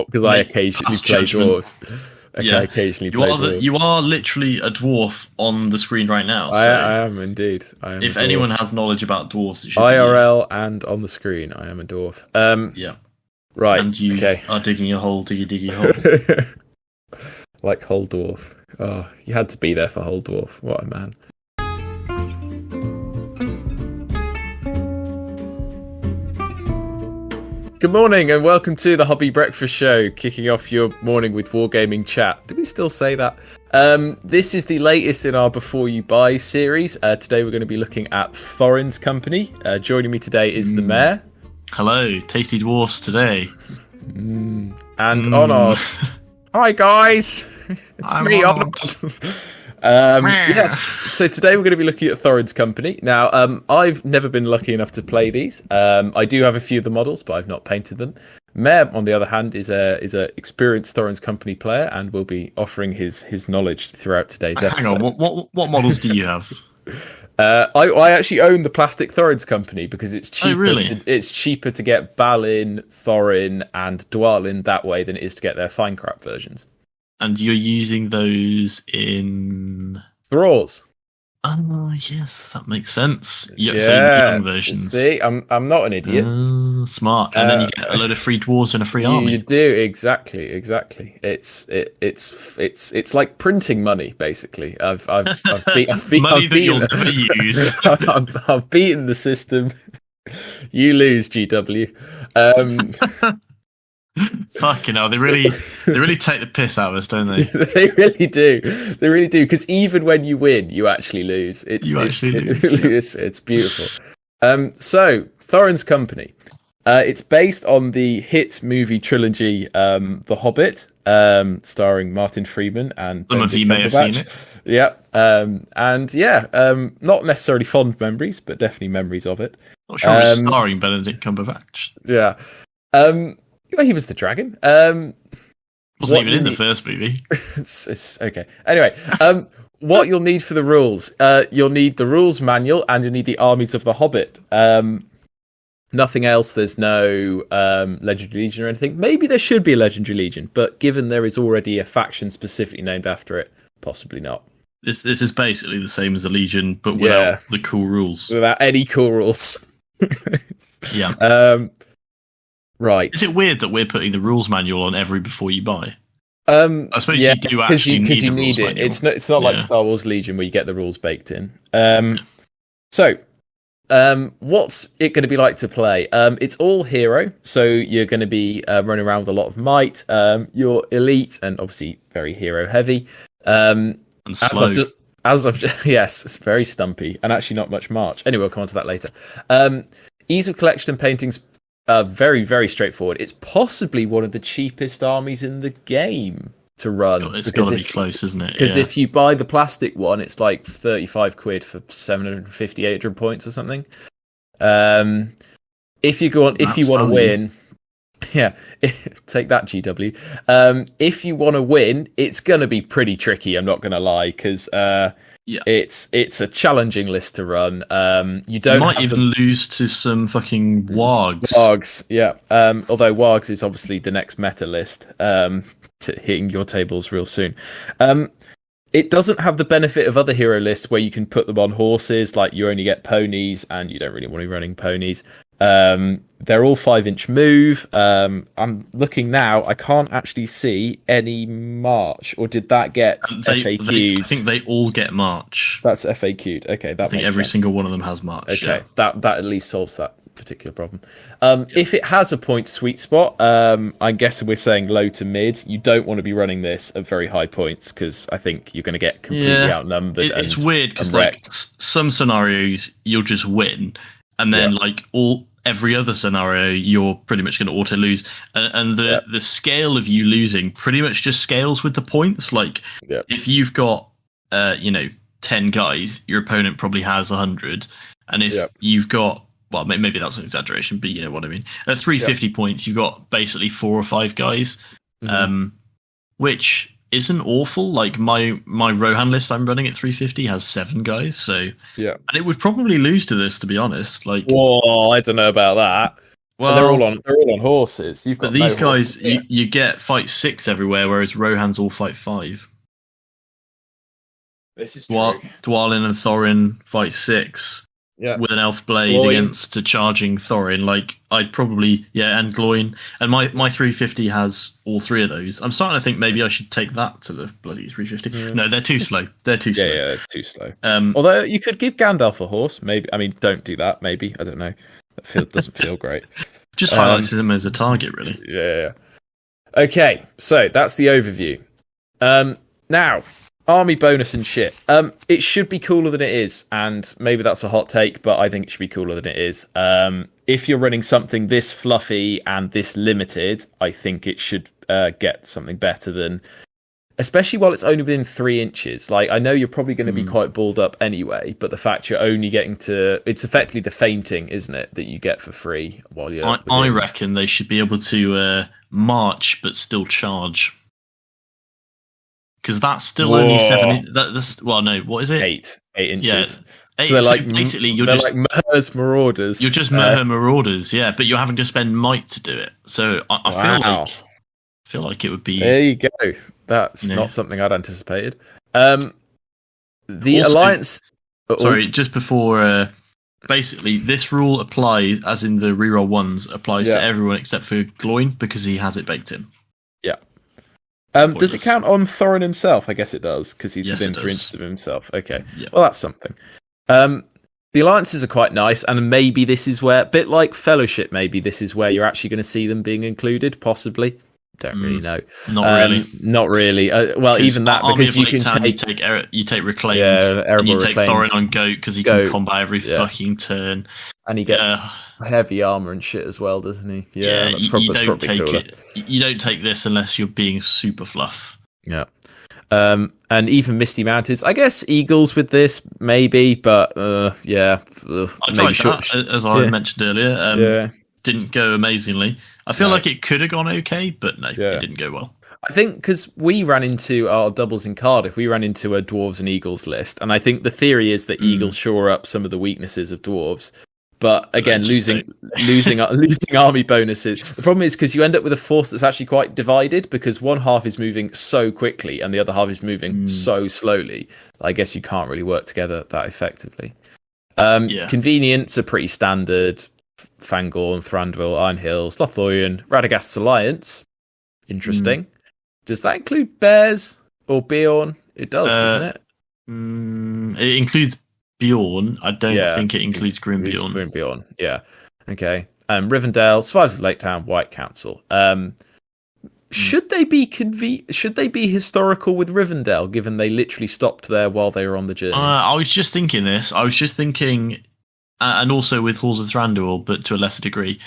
because I occasionally play dwarves. Okay, Yeah, I occasionally play dwarves. you are literally a dwarf on the screen right now. I So am indeed. I am. if a dwarf. anyone has knowledge about dwarves, it should IRL and on the screen, I am a dwarf. Yeah. Right. And you okay. are digging a hole, diggy hole. Like Whole Dwarf. Oh, you had to be there for Whole Dwarf. What a man. Good morning and welcome to the Hobby Breakfast Show, kicking off your morning with Wargaming Chat. Do we still say that? This is the latest in our Before You Buy series. Today we're going to be looking at Thorin's company. Joining me today is the Mayor. Hello, tasty dwarfs today. And Honoured. Hi guys, it's me, Honoured. Yes, so today we're going to be looking at Thorin's company. Now, I've never been lucky enough to play these. I do have a few of the models, but I've not painted them. Mayor, on the other hand, is a experienced Thorin's company player and will be offering his knowledge throughout today's episode. Hang on, what models do you have? I actually own the plastic Thorin's company because it's cheaper. Oh, really? It's cheaper to get Balin, Thorin, and Dwalin that way than it is to get their fine crap versions. And you're using those in Thralls. Oh yes, that makes sense. Yeah, so young versions. See, I'm not an idiot. Smart, and then you get a load of free dwarves and a free army. You do exactly. It's like printing money, basically. I've money that you'll never use. I've beaten the system. You lose, GW. Fucking hell, they really take the piss out of us, don't they? They really do. Because even when you win, you actually lose. It's beautiful. So Thorin's company. It's based on the hit movie trilogy, The Hobbit, starring Martin Freeman and some of you may have seen it. Yeah, not necessarily fond memories, but definitely memories of it. Not sure it's starring Benedict Cumberbatch. Yeah. He was the dragon. Wasn't even in the first movie. It's okay. Anyway, what you'll need for the rules, you'll need the rules manual and you'll need the armies of the Hobbit. Nothing else. There's no Legendary Legion or anything. Maybe there should be a Legendary Legion, but given there is already a faction specifically named after it, possibly not. This is basically the same as a Legion, but without the cool rules. Without any cool rules. Yeah. Right. Is it weird that we're putting the rules manual on every Before You Buy? I suppose you do actually because you need it. Manual. It's not like Star Wars Legion where you get the rules baked in. So, what's it going to be like to play? It's all hero, so you're going to be running around with a lot of might. You're elite and obviously very hero heavy. And slow. Yes, it's very stumpy and actually not much march. Anyway, we'll come on to that later. Ease of collection and painting's very, very straightforward. It's possibly one of the cheapest armies in the game to run. It's got to be close, isn't it? Because if you buy the plastic one, it's like 35 quid for 750, 800 points or something. If you want to win, take that, GW. If you want to win, it's going to be pretty tricky. I'm not going to lie, because it's a challenging list to run. You might even lose to some fucking wargs. Wargs, yeah. Although wargs is obviously the next meta list, to hitting your tables real soon. It doesn't have the benefit of other hero lists where you can put them on horses, like you only get ponies, and you don't really want to be running ponies. They're all 5-inch move. I'm looking now. I can't actually see any march, or did that get FAQ'd? I think they all get march. That's FAQ'd. Okay, that makes sense. I think every single one of them has march. Okay, that at least solves that particular problem. If it has a point sweet spot, I guess we're saying low to mid. You don't want to be running this at very high points because I think you're going to get completely outnumbered. It's weird because like some scenarios you'll just win. And then, every other scenario, you're pretty much going to auto lose. And the scale of you losing pretty much just scales with the points. Like, if you've got, 10 guys, your opponent probably has 100. And if you've got, well, maybe that's an exaggeration, but you know what I mean. At 350 points, you've got basically 4 or 5 guys, which isn't awful. Like my Rohan list I'm running at 350 has 7 guys, and it would probably lose to this, to be honest. Like, whoa, I don't know about that. And Well, they're all on horses. You've but got no these horses guys, here. you get fight 6 everywhere, whereas Rohan's all fight 5. This is true. Dwalin and Thorin fight 6 Yeah. with an elf blade Gloin. against a charging Thorin. Like, I'd probably, and Gloin. And my 350 has all 3 of those. I'm starting to think maybe I should take that to the bloody 350. Yeah. No, they're too slow. They're too slow. Yeah, too slow. Um, Although you could give Gandalf a horse, maybe. I mean, don't do that. Maybe, I don't know. That doesn't feel great. just highlights him as a target, really. Yeah. Okay, so that's the overview. Now, army bonus and shit. It should be cooler than it is, and maybe that's a hot take, but I think it should be cooler than it is. If you're running something this fluffy and this limited, I think it should get something better than, especially while it's only within 3 inches. Like, I know you're probably going to be quite balled up anyway, but the fact you're only getting to, it's effectively the fainting, isn't it, that you get for free while you're. I reckon they should be able to march but still charge. Because that's still only 7. That's no. What is it? 8 inches. Yeah. So they're like basically they're like Mer's Marauders. You're just Marauders, yeah. But you're having to spend might to do it. So I feel like it would be. There you go. That's not something I'd anticipated. The also, Alliance. Sorry, just before. Basically, this rule applies, as in the reroll ones, applies to everyone except for Gloin because he has it baked in. Yeah. Does it count on Thorin himself? I guess it does, because he's within 3 inches of himself. Okay. Yeah. Well, that's something. The alliances are quite nice, and maybe this is where, a bit like Fellowship, maybe this is where you're actually going to see them being included, possibly. Don't really know. Not really. Well, even that, because you can you take Reclaimed, and you take Thorin on Goat because he can combat every fucking turn. And he gets heavy armor and shit as well, doesn't he? Yeah, that's probably cooler. You don't take this unless you're being super fluff. Yeah. And even Misty Mountains. I guess Eagles with this, maybe, but yeah. I tried that, as I mentioned earlier. Didn't go amazingly. I feel like it could have gone okay, but no, it didn't go well. I think because we ran into our doubles in Cardiff, we ran into a Dwarves and Eagles list, and I think the theory is that Eagles shore up some of the weaknesses of Dwarves. But again, losing army bonuses. The problem is because you end up with a force that's actually quite divided, because one half is moving so quickly and the other half is moving so slowly. I guess you can't really work together that effectively. Convenience are pretty standard. Fangorn, Thranduil, Iron Hills, Lothlorien, Radagast's Alliance. Interesting. Does that include Bears or Bjorn? It does, doesn't it? It includes Bjorn. I don't think it includes Grimbeorn. Grimbeorn, yeah. Okay. Rivendell, Survivors of Lake Town, White Council. Should they be historical with Rivendell, given they literally stopped there while they were on the journey? I was just thinking this. I was just thinking, and also with Halls of Thranduil, but to a lesser degree.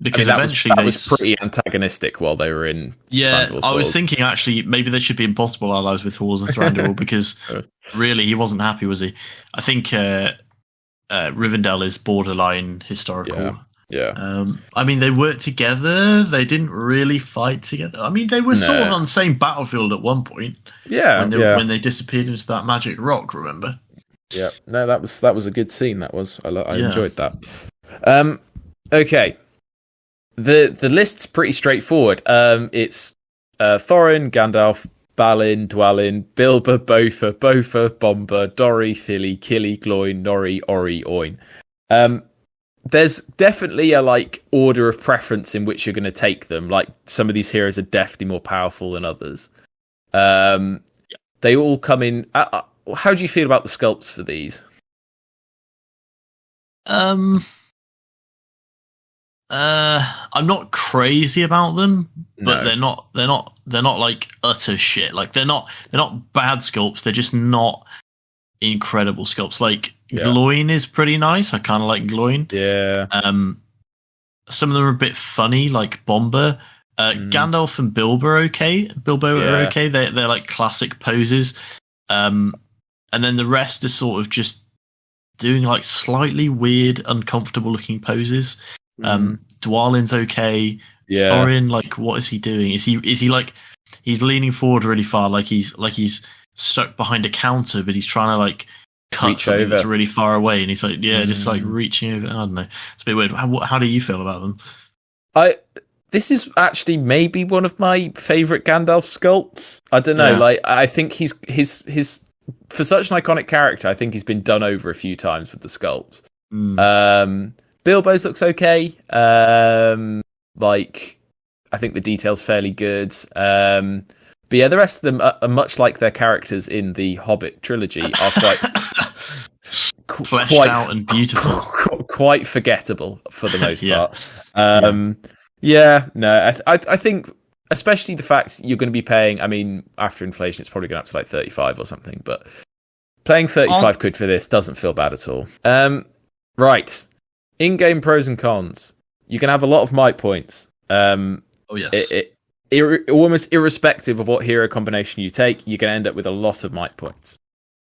Because eventually that was pretty antagonistic while they were in. Yeah, I was thinking actually maybe they should be impossible allies with Halls of Thranduil because really he wasn't happy, was he? I think Rivendell is borderline historical. Yeah. I mean, they worked together. They didn't really fight together. I mean, they were sort of on the same battlefield at one point. Yeah, when they disappeared into that magic rock. Remember? Yeah. No, that was a good scene. That was. I enjoyed that. Okay. The list's pretty straightforward. It's Thorin, Gandalf, Balin, Dwalin, Bilbo, Bofur, Bomber, Dorry, Philly, Killy, Gloin, Norri, Ori, Oin. There's definitely a order of preference in which you're going to take them. Like, some of these heroes are definitely more powerful than others. They all come in. How do you feel about the sculpts for these? I'm not crazy about them, but they're not like utter shit. Like they're not bad sculpts. They're just not incredible sculpts. Like Gloin is pretty nice. I kind of like Gloin. Yeah. Some of them are a bit funny, like Bomber. Gandalf and Bilbo are okay. Are okay. They're like classic poses. And then the rest is sort of just doing like slightly weird, uncomfortable looking poses. Dwalin's okay. Thorin, like, what is he doing? Is he like he's leaning forward really far, like he's stuck behind a counter, but he's trying to like cut reach something over. that's really far away, and he's like, just like reaching over. I don't know. It's a bit weird. How do you feel about them? This is actually maybe one of my favorite Gandalf sculpts. I don't know. Yeah. Like, I think he's his for such an iconic character. I think he's been done over a few times with the sculpts. Bilbo's looks okay. Like, I think the detail's fairly good. But yeah, the rest of them are much like their characters in the Hobbit trilogy, are fleshed out and beautiful, quite forgettable for the most part. I think, especially the fact you're going to be paying. I mean, after inflation, it's probably going up to like 35 or something. But paying 35 quid for this doesn't feel bad at all. Right, in-game pros and cons. You can have a lot of might points. Oh yes. Almost irrespective of what hero combination you take, you can end up with a lot of might points.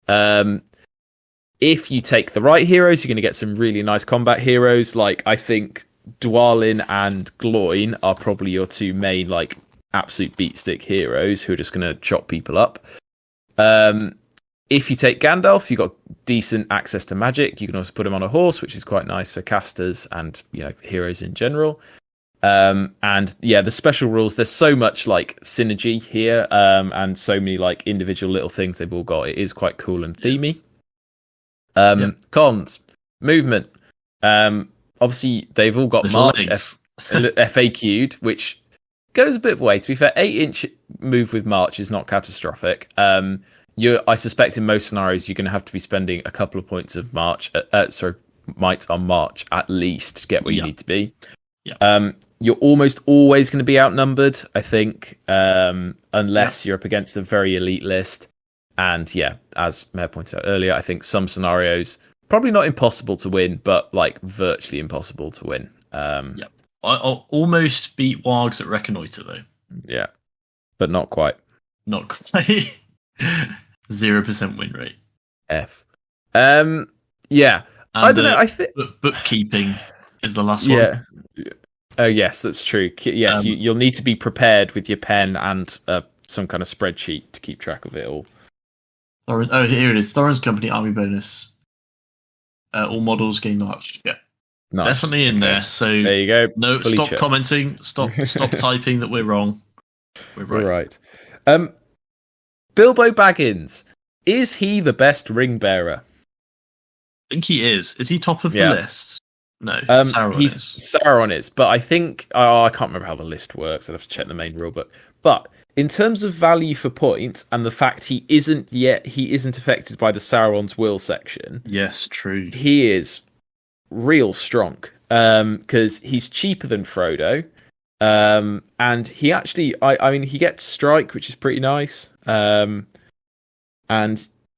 If you take the right heroes, you're going to get some really nice combat heroes. Like, I think Dwalin and Gloin are probably your two main, like, absolute beatstick heroes who are just going to chop people up. If you take Gandalf, you've got decent access to magic. You can also put him on a horse, which is quite nice for casters and, you know, heroes in general. And yeah, the special rules, there's so much like synergy here, and so many like individual little things they've all got. It is quite cool and themey. Cons, movement. Obviously they've all got March FAQ'd, which goes a bit of a way. To be fair, 8-inch move with March is not catastrophic. I suspect in most scenarios you're going to have to be spending a couple of points of might on March at least to get where you need to be. You're almost always going to be outnumbered, I think, unless you're up against a very elite list. And yeah, as Mayor pointed out earlier, I think some scenarios, probably not impossible to win, but like virtually impossible to win. I'll almost beat Wargs at Reconnoiter, though. Yeah, but not quite. Not quite. 0% win rate. F. Yeah. And I don't know. I think bookkeeping is the last one. Oh, yes, that's true. Yes, you'll need to be prepared with your pen and some kind of spreadsheet to keep track of it all. Oh, here it is. Thorin's company army bonus. All models gain March. Yeah, nice. Definitely in there. So there you go. No, stop commenting. Stop typing that we're wrong. We're right. Bilbo Baggins, is he the best ring bearer? I think he is. Is he top of the list? No, Sauron is, but I think I can't remember how the list works. I'd have to check the main rulebook. But in terms of value for points and the fact he isn't affected by the Sauron's will section. Yes, true. He is real strong because he's cheaper than Frodo, and he actually, I mean, he gets strike, which is pretty nice, and.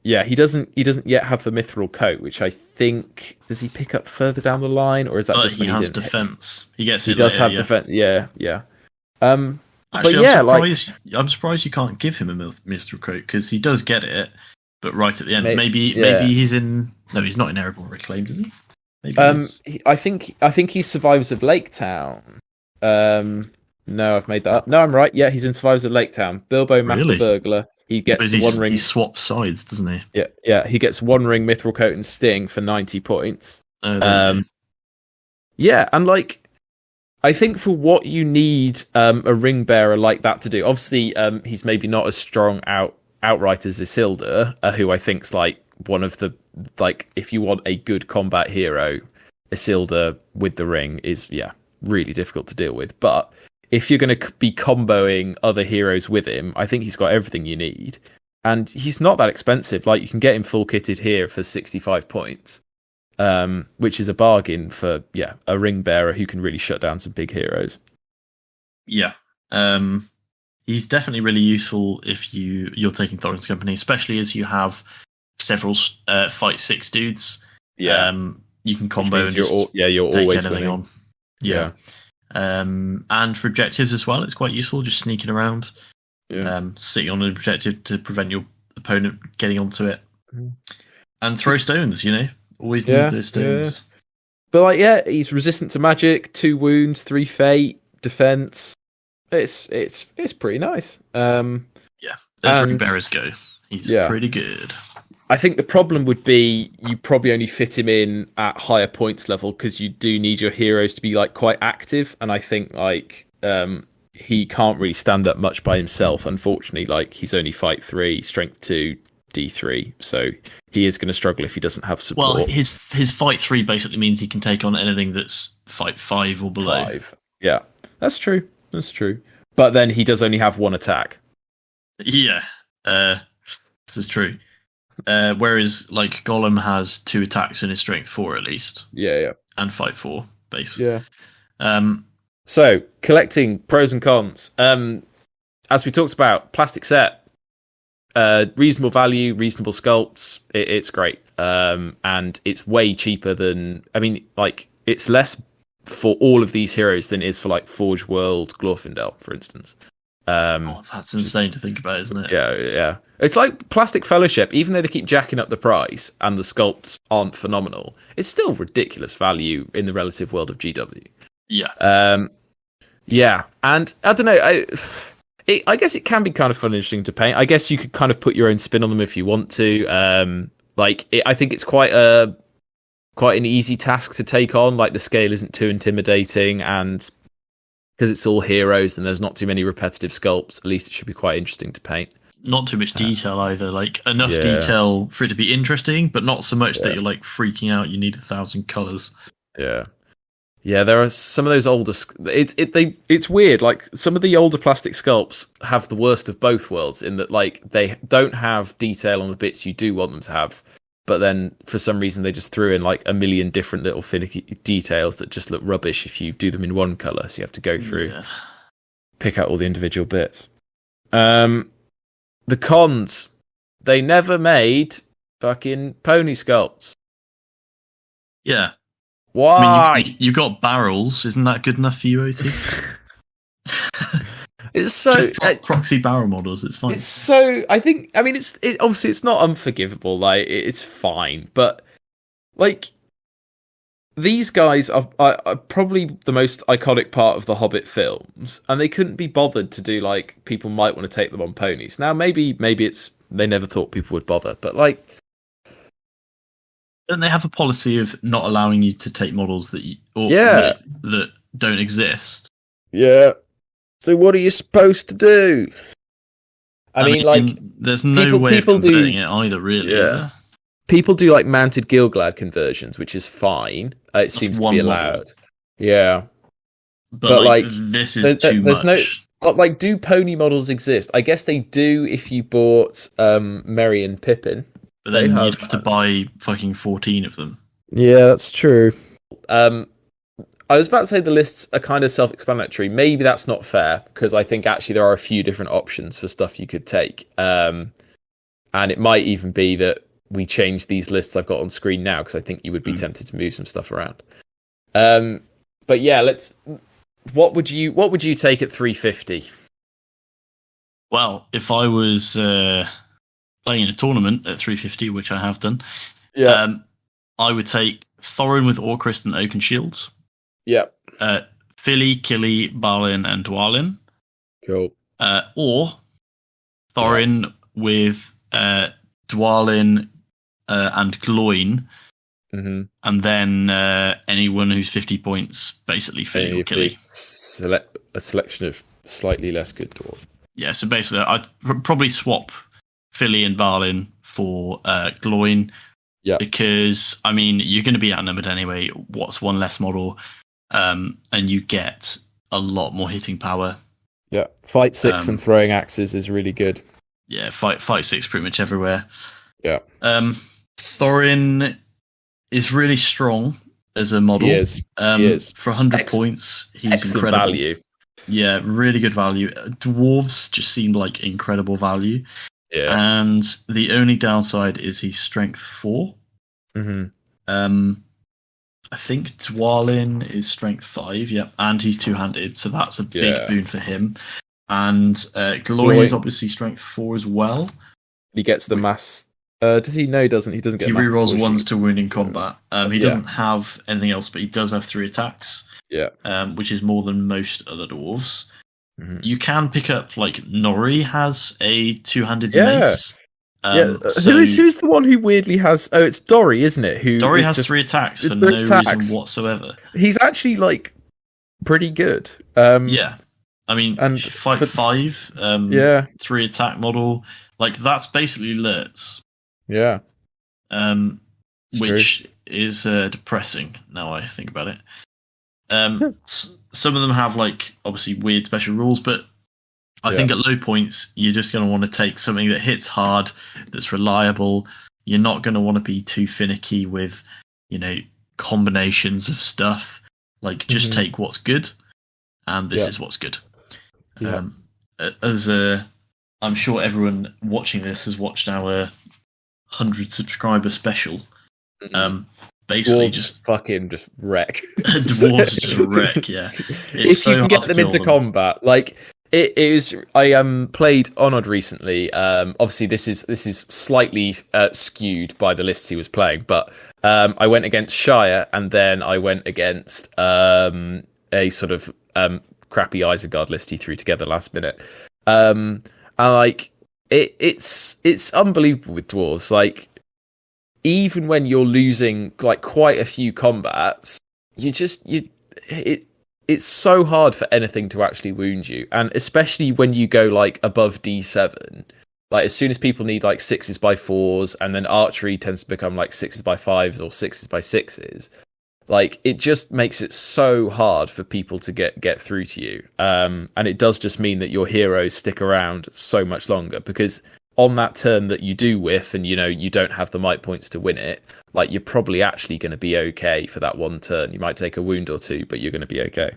Yeah, he doesn't yet have the mithril coat, which I think, does he pick up further down the line, or is that just when he he's has in defense? He does have defense. Yeah. Actually, but yeah, I'm surprised you can't give him a mithril coat because he does get it, but right at the end, maybe he's in. No, he's not in Erebor Reclaimed, is he? Maybe I think he's Survivors of Lake Town. No, I've made that up. No, I'm right. Yeah, he's in Survivors of Lake Town. Bilbo, Master Burglar. He gets the one ring. He swaps sides, doesn't he? Yeah. He gets one ring, mithril coat, and sting for 90 points. And like, I think for what you need a ring bearer like that to do, obviously, he's maybe not as strong outright as Isildur, who I think's like one of the, like, if you want a good combat hero, Isildur with the ring is really difficult to deal with, but. If you're going to be comboing other heroes with him, I think he's got everything you need. And he's not that expensive. Like, you can get him full kitted here for 65 points, which is a bargain for, a ring bearer who can really shut down some big heroes. Yeah. He's definitely really useful if you're taking Thorin's company, especially as you have several fight 6 dudes. Yeah. You can combo and you're always anything on. Yeah. And for objectives as well, it's quite useful just sneaking around, sitting on an objective to prevent your opponent getting onto it, and throw stones. Always need those stones. But he's resistant to magic, 2 wounds, 3 fate, defense. It's pretty nice. As ring bearers go, he's pretty good. I think the problem would be you probably only fit him in at higher points level because you do need your heroes to be like quite active, and I think like he can't really stand up much by himself. Unfortunately, like he's only fight 3, strength 2, D3, so he is going to struggle if he doesn't have support. Well, his fight 3 basically means he can take on anything that's fight 5 or below. 5, yeah, that's true. That's true. But then he does only have 1 attack. Yeah, this is true. Whereas, like, Gollum has 2 attacks and his strength 4 at least. Yeah. And fight 4 base. Yeah. So, collecting pros and cons. As we talked about, plastic set, reasonable value, reasonable sculpts. It's great. And it's way cheaper than. I mean, like, it's less for all of these heroes than it is for, like, Forge World, Glorfindel, for instance. That's insane to think about, isn't it? Yeah. It's like Plastic Fellowship, even though they keep jacking up the price and the sculpts aren't phenomenal, it's still ridiculous value in the relative world of GW. Yeah. Yeah, and I don't know, I guess it can be kind of fun and interesting to paint. I guess you could kind of put your own spin on them if you want to. I think it's quite an easy task to take on. Like, the scale isn't too intimidating, and because it's all heroes and there's not too many repetitive sculpts, at least it should be quite interesting to paint. Not too much detail either. Like, enough detail for it to be interesting, but not so much that you're like freaking out. You need 1,000 colors. Yeah. There are some of those older. It's weird. Like, some of the older plastic sculpts have the worst of both worlds in that, like, they don't have detail on the bits you do want them to have, but then for some reason they just threw in like a million different little finicky details that just look rubbish if you do them in one color. So you have to go through, pick out all the individual bits. The cons, they never made fucking pony sculpts. Yeah. Why? I mean, you got barrels. Isn't that good enough for you, OT? It's so proxy barrel models. It's fine. It's so. I mean, it's obviously it's not unforgivable. Like, it's fine, but like, these guys are probably the most iconic part of the Hobbit films, and they couldn't be bothered to do, like, people might want to take them on ponies. Now, maybe it's they never thought people would bother, but like, don't they have a policy of not allowing you to take models that don't exist? Yeah. So what are you supposed to do? I mean, like, there's no way of converting it either, really. Yeah. People do, like, mounted Gilglad conversions, which is fine. It seems to be allowed. Model. Yeah. But like, this is too much. Like, do pony models exist? I guess they do if you bought Merry and Pippin. But then you'd have to buy fucking 14 of them. Yeah, that's true. I was about to say the lists are kind of self-explanatory. Maybe that's not fair, because I think actually there are a few different options for stuff you could take. And it might even be that we change these lists I've got on screen now, because I think you would be tempted to move some stuff around. But yeah, what would you take at 350? Well, if I was playing in a tournament at 350, which I have done, I would take Thorin with Orcrist and Oaken Shields. Yep. Philly, Killy, Balin, and Dwalin. Cool. Or Thorin with Dwalin and Gloin. Mm-hmm. And then anyone who's 50 points, basically Philly or Killy. A selection of slightly less good dwarf. Yeah, so basically I'd probably swap Philly and Balin for Gloin. Yeah. Because, I mean, you're going to be outnumbered anyway. What's one less model? And you get a lot more hitting power. Yeah. Fight 6 and throwing axes is really good. Yeah, fight 6 pretty much everywhere. Yeah. Thorin is really strong as a model. He is. For 100 points, he's excellent incredible. Value. Yeah, really good value. Dwarves just seemed like incredible value. Yeah. And the only downside is he's strength 4. Mm-hmm. I think Dwalin is strength 5, and he's two-handed, so that's a big boon for him. And Gloin is obviously strength 4 as well. He gets the mass. Does he? No, he doesn't. He doesn't get. He mass rerolls ones to wound in combat. He Yeah. doesn't have anything else, but he does have 3 attacks. Yeah. Which is more than most other dwarves. Mm-hmm. You can pick up, like, Nori has a two-handed mace. Who's the one who weirdly has? Oh, it's Dory, isn't it? Dory has 3 attacks for no reason whatsoever. He's actually like pretty good. Yeah, I mean, and 5/5, 3 attack model. Like that's basically Lurtz. Yeah. Which is depressing now I think about it. Some of them have like obviously weird special rules, but I think at low points you're just going to want to take something that hits hard, that's reliable. You're not going to want to be too finicky with, combinations of stuff. Like just take what's good, and this is what's good. Yeah. As I'm sure everyone watching this has watched our 100 subscriber special. Basically Dwarves just fucking wreck. Dwarves just wreck. Yeah, if you can get them into combat, like it is. I played Onod recently. Obviously this is slightly skewed by the lists he was playing, but I went against Shire, and then I went against a sort of crappy Isengard list he threw together last minute. And like it's unbelievable with dwarves. Like, even when you're losing like quite a few combats, it's so hard for anything to actually wound you, and especially when you go like above D7. Like as soon as people need like 6x4s, and then archery tends to become like 6x5s or 6x6s. Like it just makes it so hard for people to get through to you, and it does just mean that your heroes stick around so much longer, because on that turn that you do whiff and you don't have the might points to win it, like you're probably actually going to be okay for that one turn. You might take a wound or two, but you're going to be okay.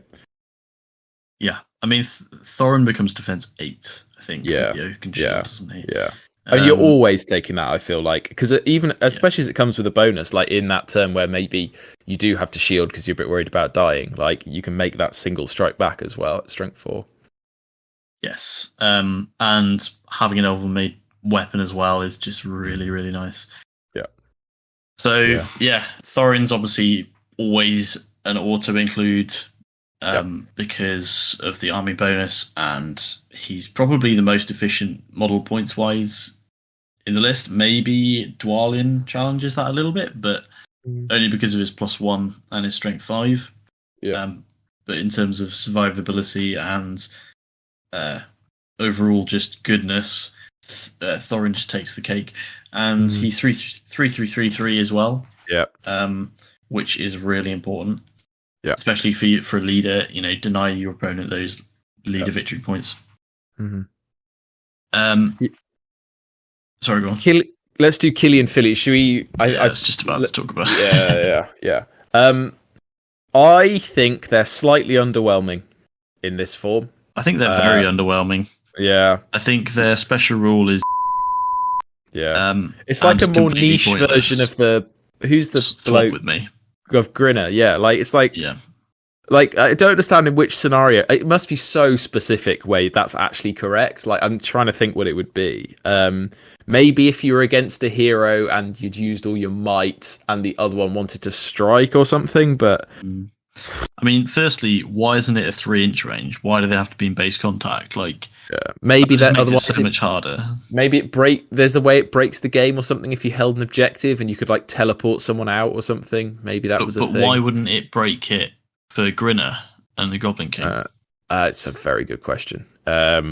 Yeah, I mean Thorin becomes defense 8, I think. Yeah, doesn't he? Yeah. And you're always taking that, I feel like, because especially as it comes with a bonus, like in that turn where maybe you do have to shield because you're a bit worried about dying, like you can make that single strike back as well at strength 4. Yes, and having an elven made weapon as well is just really, really nice. Yeah. So Thorin's obviously always an auto include because of the army bonus, and he's probably the most efficient model points wise in the list. Maybe Dwalin challenges that a little bit, but only because of his +1 and his strength 5. Yeah. But in terms of survivability and overall just goodness, Thorin just takes the cake, and he's 3/3/3/3 as well. Yeah. Which is really important. Yeah. Especially for a leader, deny your opponent those leader victory points. Sorry, go on. Let's do Killian Philly. Should we? I was just about to talk about. Yeah. I think they're slightly underwhelming in this form. I think they're very underwhelming. Yeah. I think their special rule is. Yeah. It's like a more niche version of who's the bloke with me of Grinner. Yeah. Like it's like. Yeah. Like, I don't understand in which scenario. It must be so specific way that's actually correct. Like, I'm trying to think what it would be. Maybe if you were against a hero and you'd used all your might and the other one wanted to strike or something, but... I mean, firstly, why isn't it a 3-inch range? Why do they have to be in base contact? Like, maybe that otherwise so much harder. Maybe there's a way it breaks the game or something if you held an objective and you could, like, teleport someone out or something. Maybe that was a thing. But why wouldn't it break it for Grinner and the Goblin King? It's a very good question. They're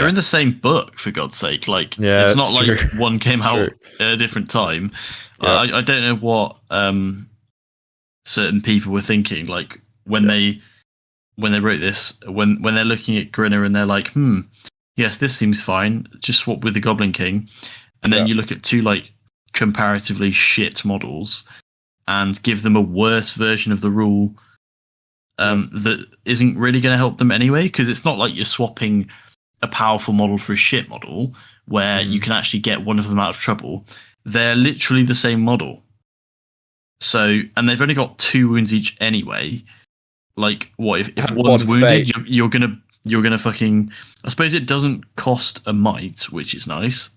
in the same book, for God's sake. Like, it's not like one came out at a different time. Yeah. I don't know what certain people were thinking. Like when they wrote this, when they're looking at Grinner and they're like, yes, this seems fine. Just swap with the Goblin King, and then you look at two like comparatively shit models and give them a worse version of the rule that isn't really going to help them anyway, because it's not like you're swapping a powerful model for a shit model where you can actually get one of them out of trouble. They're literally the same model. So, and they've only got 2 wounds each anyway. Like, what if one's wounded? You're gonna fucking. I suppose it doesn't cost a might, which is nice.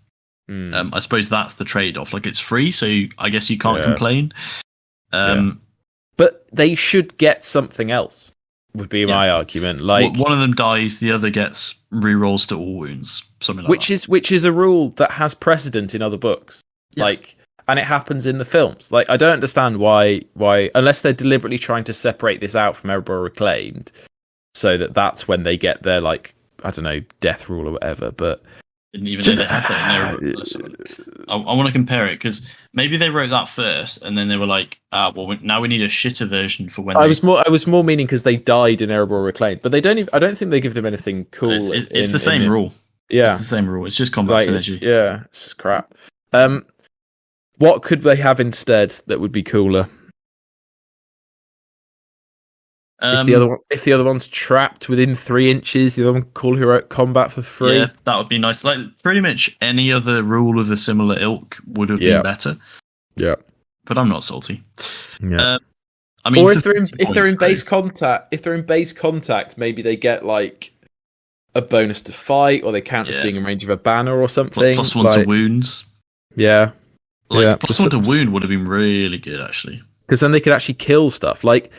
I suppose that's the trade-off. Like, it's free, so I guess you can't complain. But they should get something else. would be my argument. Like one of them dies, the other gets rerolls to all wounds, something like that. Which is a rule that has precedent in other books. Yeah. Like, and it happens in the films. Like, I don't understand why unless they're deliberately trying to separate this out from Erebor Reclaimed, so that's when they get their, like, I don't know, death rule or whatever. But didn't even know they had that in there. I want to compare it because maybe they wrote that first, and then they were like, well, now we need a shitter version for when. I was more meaning because they died in Erebor Reclaimed, but they don't. I don't think they give them anything cool. It's the same rule. Yeah, it's the same rule. It's just combat synergy. It's just crap. What could they have instead that would be cooler? If the other one's trapped within 3 inches, the other one call heroic combat for free. Yeah, that would be nice. Like pretty much any other rule of a similar ilk would have been better. Yeah, but I'm not salty. Yeah, I mean, or if they're in base contact, maybe they get like a bonus to fight, or they count as being in range of a banner or something. Plus one to wounds. Yeah, plus one to wound would have been really good actually, because then they could actually kill stuff. Like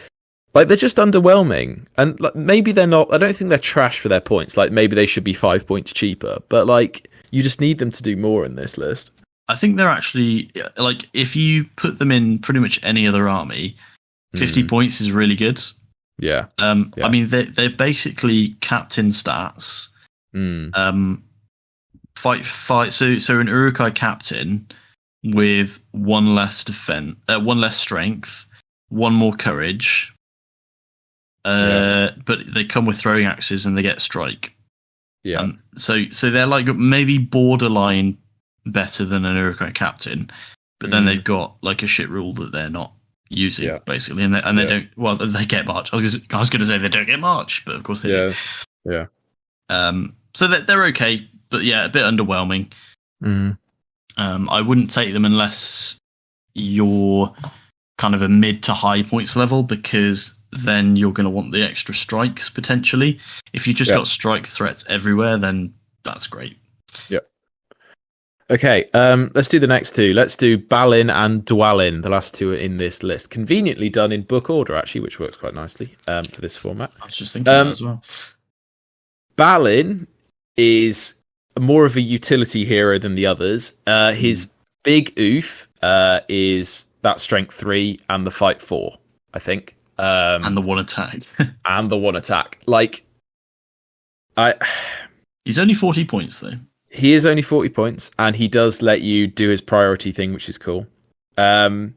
they're just underwhelming, and like, maybe they're not. I don't think they're trash for their points. Like maybe they should be 5 points cheaper, but like you just need them to do more in this list. I think they're actually like if you put them in pretty much any other army, 50 points is really good. Yeah. I mean they're basically captain stats. Fight. So an Uruk-hai captain with one less defense, one less strength, one more courage. But they come with throwing axes and they get strike. Yeah. So they're like maybe borderline better than an Uruk-hai captain, but then they've got like a shit rule that they're not using basically, and they don't. Well, they get march. I was going to say they don't get march, but of course they do. Yeah. So they're okay, but yeah, a bit underwhelming. I wouldn't take them unless you're kind of a mid to high points level, because then you're going to want the extra strikes potentially. If you just got strike threats everywhere, then that's great. Yeah. Okay, let's do the next two. Let's do Balin and Dwalin. The last two are in this list. Conveniently done in book order, actually, which works quite nicely for this format. I was just thinking that as well. Balin is more of a utility hero than the others. His big oof is that strength 3 and the fight 4, I think. And the one attack. And the one attack. Like, he's only 40 points, though. He is only 40 points, and he does let you do his priority thing, which is cool. I don't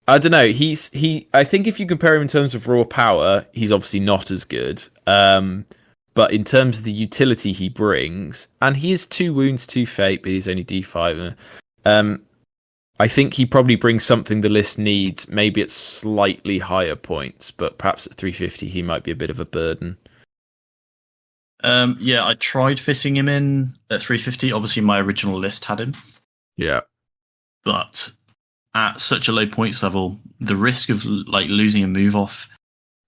know. I think if you compare him in terms of raw power, he's obviously not as good. But in terms of the utility he brings, and he is 2 wounds, 2 fate, but he's only D5. I think he probably brings something the list needs, maybe at slightly higher points, but perhaps at 350 he might be a bit of a burden. I tried fitting him in at 350. Obviously, my original list had him. Yeah. But at such a low points level, the risk of like losing a move off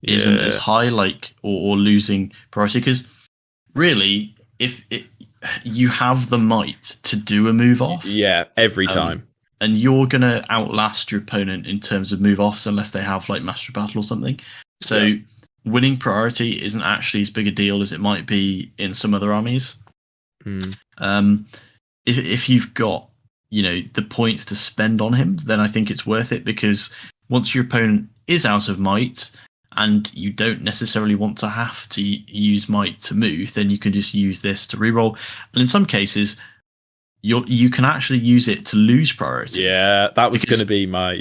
isn't as high, like or losing priority. Because really, you have the might to do a move off, every time, and you're gonna outlast your opponent in terms of move offs unless they have like Master Battle or something. So winning priority isn't actually as big a deal as it might be in some other armies. If you've got the points to spend on him, then I think it's worth it, because once your opponent is out of might and you don't necessarily want to have to use might to move, then you can just use this to reroll. And in some cases, you can actually use it to lose priority. Yeah, that was going to be my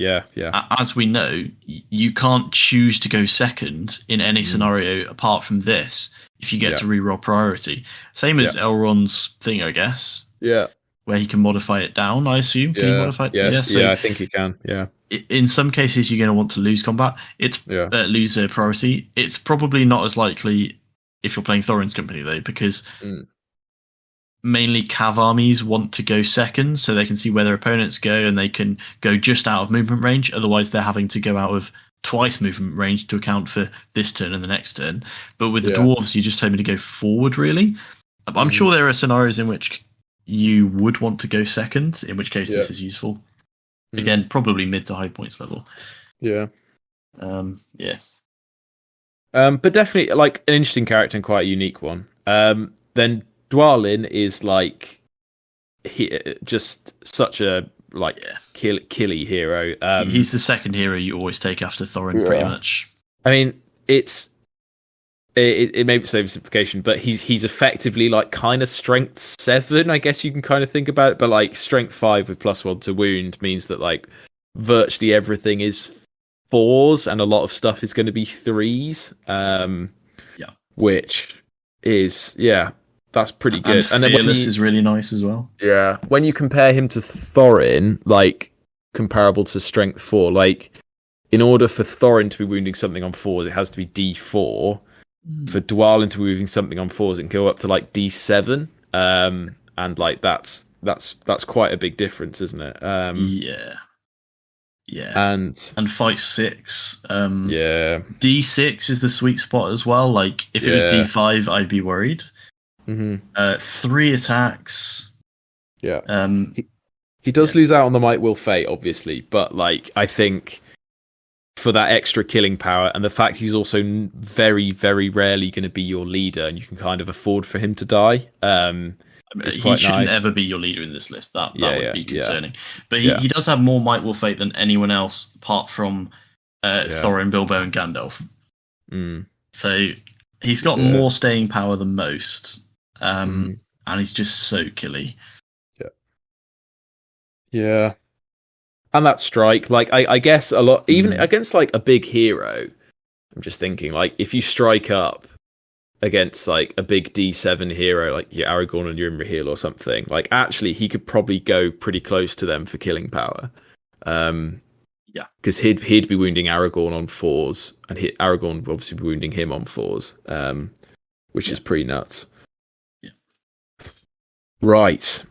As we know, you can't choose to go second in any scenario apart from this if you get to reroll priority. Same as Elrond's thing, I guess. Yeah. Where he can modify it down, I assume. Can he modify it? Yeah, I think he can. Yeah. In some cases, you're going to want to lose combat. Lose priority. It's probably not as likely if you're playing Thorin's company, though, because mainly Cav armies want to go second so they can see where their opponents go and they can go just out of movement range. Otherwise, they're having to go out of twice movement range to account for this turn and the next turn. But with the dwarves, you're just hoping to go forward, really. I'm sure there are scenarios in which you would want to go second, in which case this is useful. Again, probably mid to high points level. Yeah. Yeah. But definitely like an interesting character and quite a unique one. Then Dwalin is like just such a like killy hero. He's the second hero you always take after Thorin, pretty much. I mean, it may be oversimplification, but he's effectively like kind of strength 7, I guess you can kind of think about it. But like strength 5 with +1 to wound means that like virtually everything is 4s and a lot of stuff is going to be 3s. Which is that's pretty good. And then Fearless is really nice as well. Yeah, when you compare him to Thorin, like comparable to strength 4, like in order for Thorin to be wounding something on 4s, it has to be D4. For Dwalin to be wounding something on 4s, it can go up to like D7. And like that's quite a big difference, isn't it? Yeah. And fight 6. D6 is the sweet spot as well. Like if it was D5, I'd be worried. 3 attacks. Yeah. He does lose out on the Might Will Fate, obviously, but like I think for that extra killing power and the fact he's also very, very rarely going to be your leader, and you can kind of afford for him to die. He shouldn't ever be your leader in this list. That would be concerning. But he does have more Might Will Fate than anyone else apart from Thorin, Bilbo, and Gandalf. So he's got more staying power than most, and he's just so killy. Yeah. And that strike, like I guess a lot, even against like a big hero, I'm just thinking like if you strike up against like a big D7 hero like your Aragorn and your Imrahil or something, like actually he could probably go pretty close to them for killing power. Because he'd be wounding Aragorn on 4s, and Aragorn would obviously be wounding him on 4s, which is pretty nuts. Right.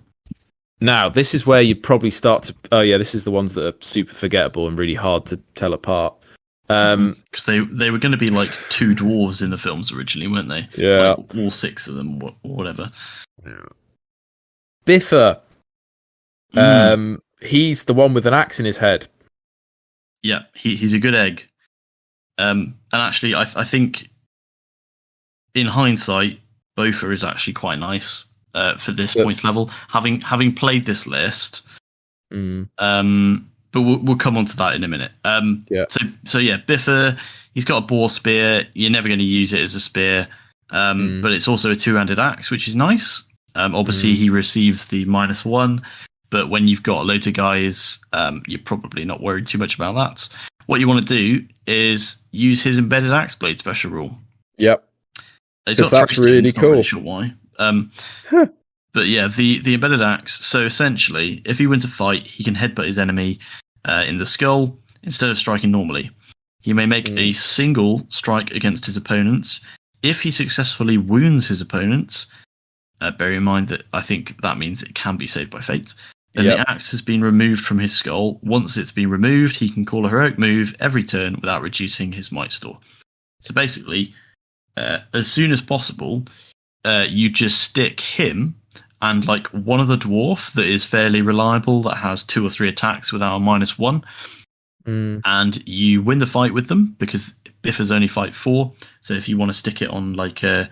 Now, this is where you probably start to... Oh, yeah, this is the ones that are super forgettable and really hard to tell apart. Because they were going to be like 2 dwarves in the films originally, weren't they? Yeah. Like, all 6 of them, or whatever. Bifur. He's the one with an axe in his head. Yeah, he's a good egg. And actually, I think in hindsight, Bofur is actually quite nice. For this points level, having played this list, but we'll come on to that in a minute. So Bifur, he's got a boar spear. You're never going to use it as a spear, but it's also a 2-handed axe, which is nice. Obviously, he receives the -1, but when you've got loads of guys, you're probably not worried too much about that. What you want to do is use his embedded axe blade special rule. Yep, because that's really cool. Not really sure why. But yeah, the embedded axe. So essentially, if he wins a fight, he can headbutt his enemy in the skull instead of striking normally. He may make a single strike against his opponents. If he successfully wounds his opponents, bear in mind that I think that means it can be saved by fate. Then the axe has been removed from his skull. Once it's been removed, he can call a heroic move every turn without reducing his might store. So basically, as soon as possible, you just stick him and like one of the dwarf that is fairly reliable that has 2 or 3 attacks without a -1, and you win the fight with them because Bifur's only fight 4. So if you want to stick it on like an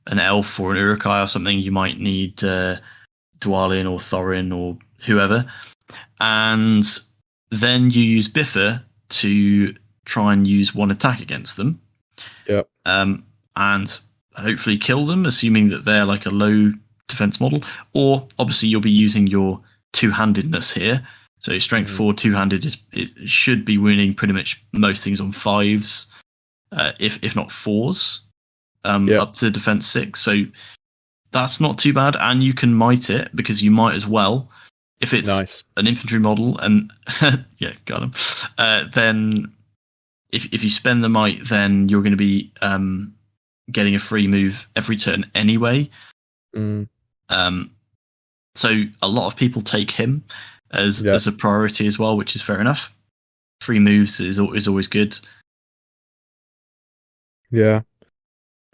elf or an Uruk-hai or something, you might need Dwalin or Thorin or whoever, and then you use Bifur to try and use 1 attack against them. And hopefully kill them, assuming that they're like a low defense model. Or obviously you'll be using your 2-handedness here. So strength 4 2-handed it should be wounding pretty much most things on 5s, if not 4s, up to defense 6. So that's not too bad, and you can might it because you might as well. If it's an infantry model, and got him. Then if you spend the might, then you're going to be getting a free move every turn anyway. So a lot of people take him as a priority as well, which is fair enough. Free moves is always good. Yeah.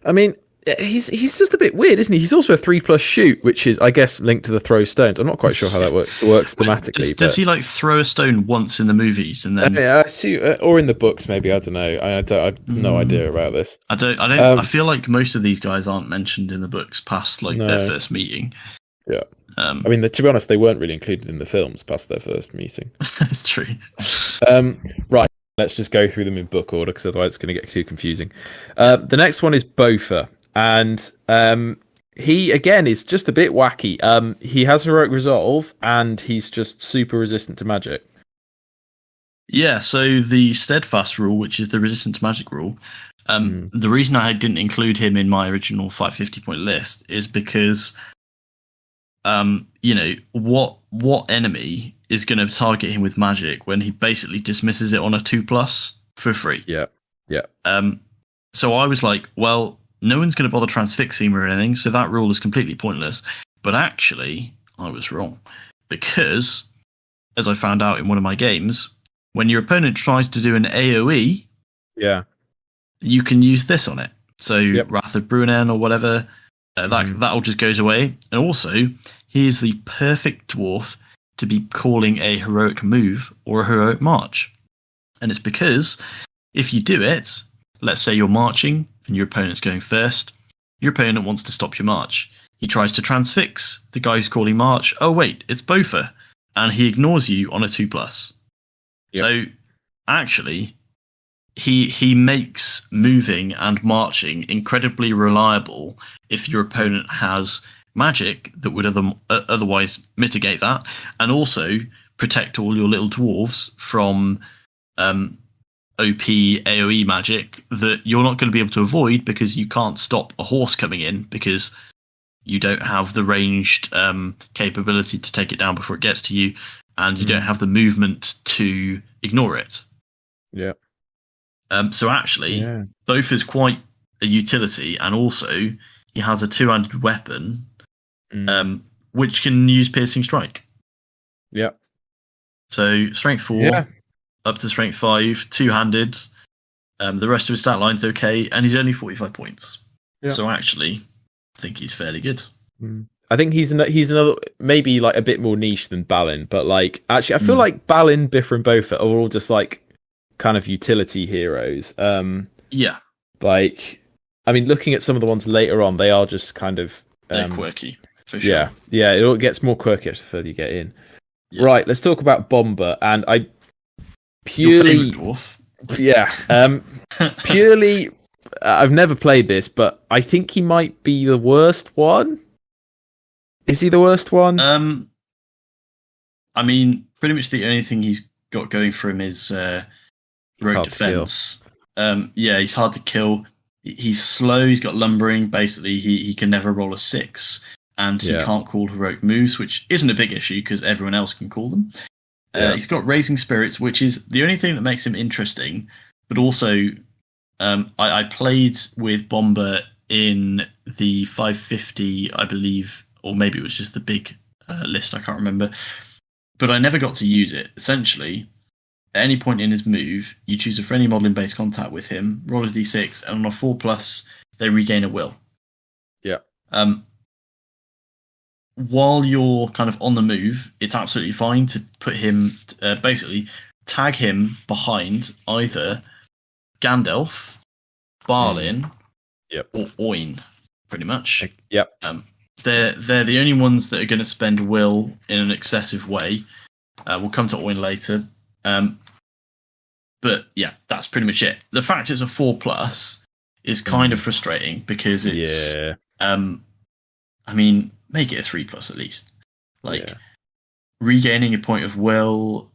I mean, he's just a bit weird, isn't he? He's also a 3+ shoot, which is, I guess, linked to the throw stones. I'm not quite sure how that works thematically. Does he like throw a stone once in the movies and then? Yeah, I see, or in the books, maybe. I don't know. I have no idea about this. I don't. I feel like most of these guys aren't mentioned in the books past like their first meeting. Yeah. I mean, to be honest, they weren't really included in the films past their first meeting. That's true. Right. Let's just go through them in book order, because otherwise it's going to get too confusing. The next one is Bofa. And he, again, is just a bit wacky. He has heroic resolve, and he's just super resistant to magic. Yeah, so the steadfast rule, which is the resistant to magic rule, the reason I didn't include him in my original 550 point list is because, what enemy is going to target him with magic when he basically dismisses it on a 2+ for free? Yeah. So I was like, well, no one's going to bother transfixing him or anything, so that rule is completely pointless. But actually, I was wrong. Because, as I found out in one of my games, when your opponent tries to do an AoE, you can use this on it. So, Wrath of Brunnen or whatever, that all just goes away. And also, he is the perfect dwarf to be calling a heroic move or a heroic march. And it's because, if you do it, let's say you're marching, and your opponent's going first, your opponent wants to stop your march. He tries to transfix the guy who's calling march. Oh, wait, it's Bofa. And he ignores you on a 2+. Yep. So, actually, he makes moving and marching incredibly reliable if your opponent has magic that would otherwise mitigate that, and also protect all your little dwarves from OP AoE magic that you're not going to be able to avoid because you can't stop a horse coming in because you don't have the ranged capability to take it down before it gets to you, and you don't have the movement to ignore it. Yeah. So actually, both is quite a utility, and also he has a 2-handed weapon, which can use piercing strike. Yeah. So strength 4. Up to strength 5, 2-handed. The rest of his stat line's okay, and he's only 45 points. Yeah. So actually, I think he's fairly good. I think he's another, maybe like a bit more niche than Balin, but like actually, I feel like Balin, Bifur, and Bofa are all just like kind of utility heroes. Like, I mean, looking at some of the ones later on, they are just kind of they're quirky for sure. Yeah, it gets more quirky the further you get in. Yeah. Right, let's talk about Bomber, and I. Purely, purely. I've never played this, but I think he might be the worst one. Is he the worst one? I mean, pretty much the only thing he's got going for him is rogue defense. He's hard to kill. He's slow. He's got lumbering. Basically, he can never roll a 6, and he can't call heroic moves, which isn't a big issue because everyone else can call them. He's got Raising Spirits, which is the only thing that makes him interesting. But also, I played with Bomber in the 550, I believe, or maybe it was just the big list, I can't remember. But I never got to use it. Essentially, at any point in his move, you choose a friendly model in base contact with him, roll a d6, and on a 4+, they regain a will. Yeah. While you're kind of on the move, it's absolutely fine to put him, basically tag him behind either Gandalf, Balin, or Oin, pretty much. Yep. They're the only ones that are going to spend will in an excessive way. We'll come to Oin later. But yeah, that's pretty much it. The fact it's a 4+ is kind of frustrating because it's, I mean, make it a 3+ at least. Regaining a point of will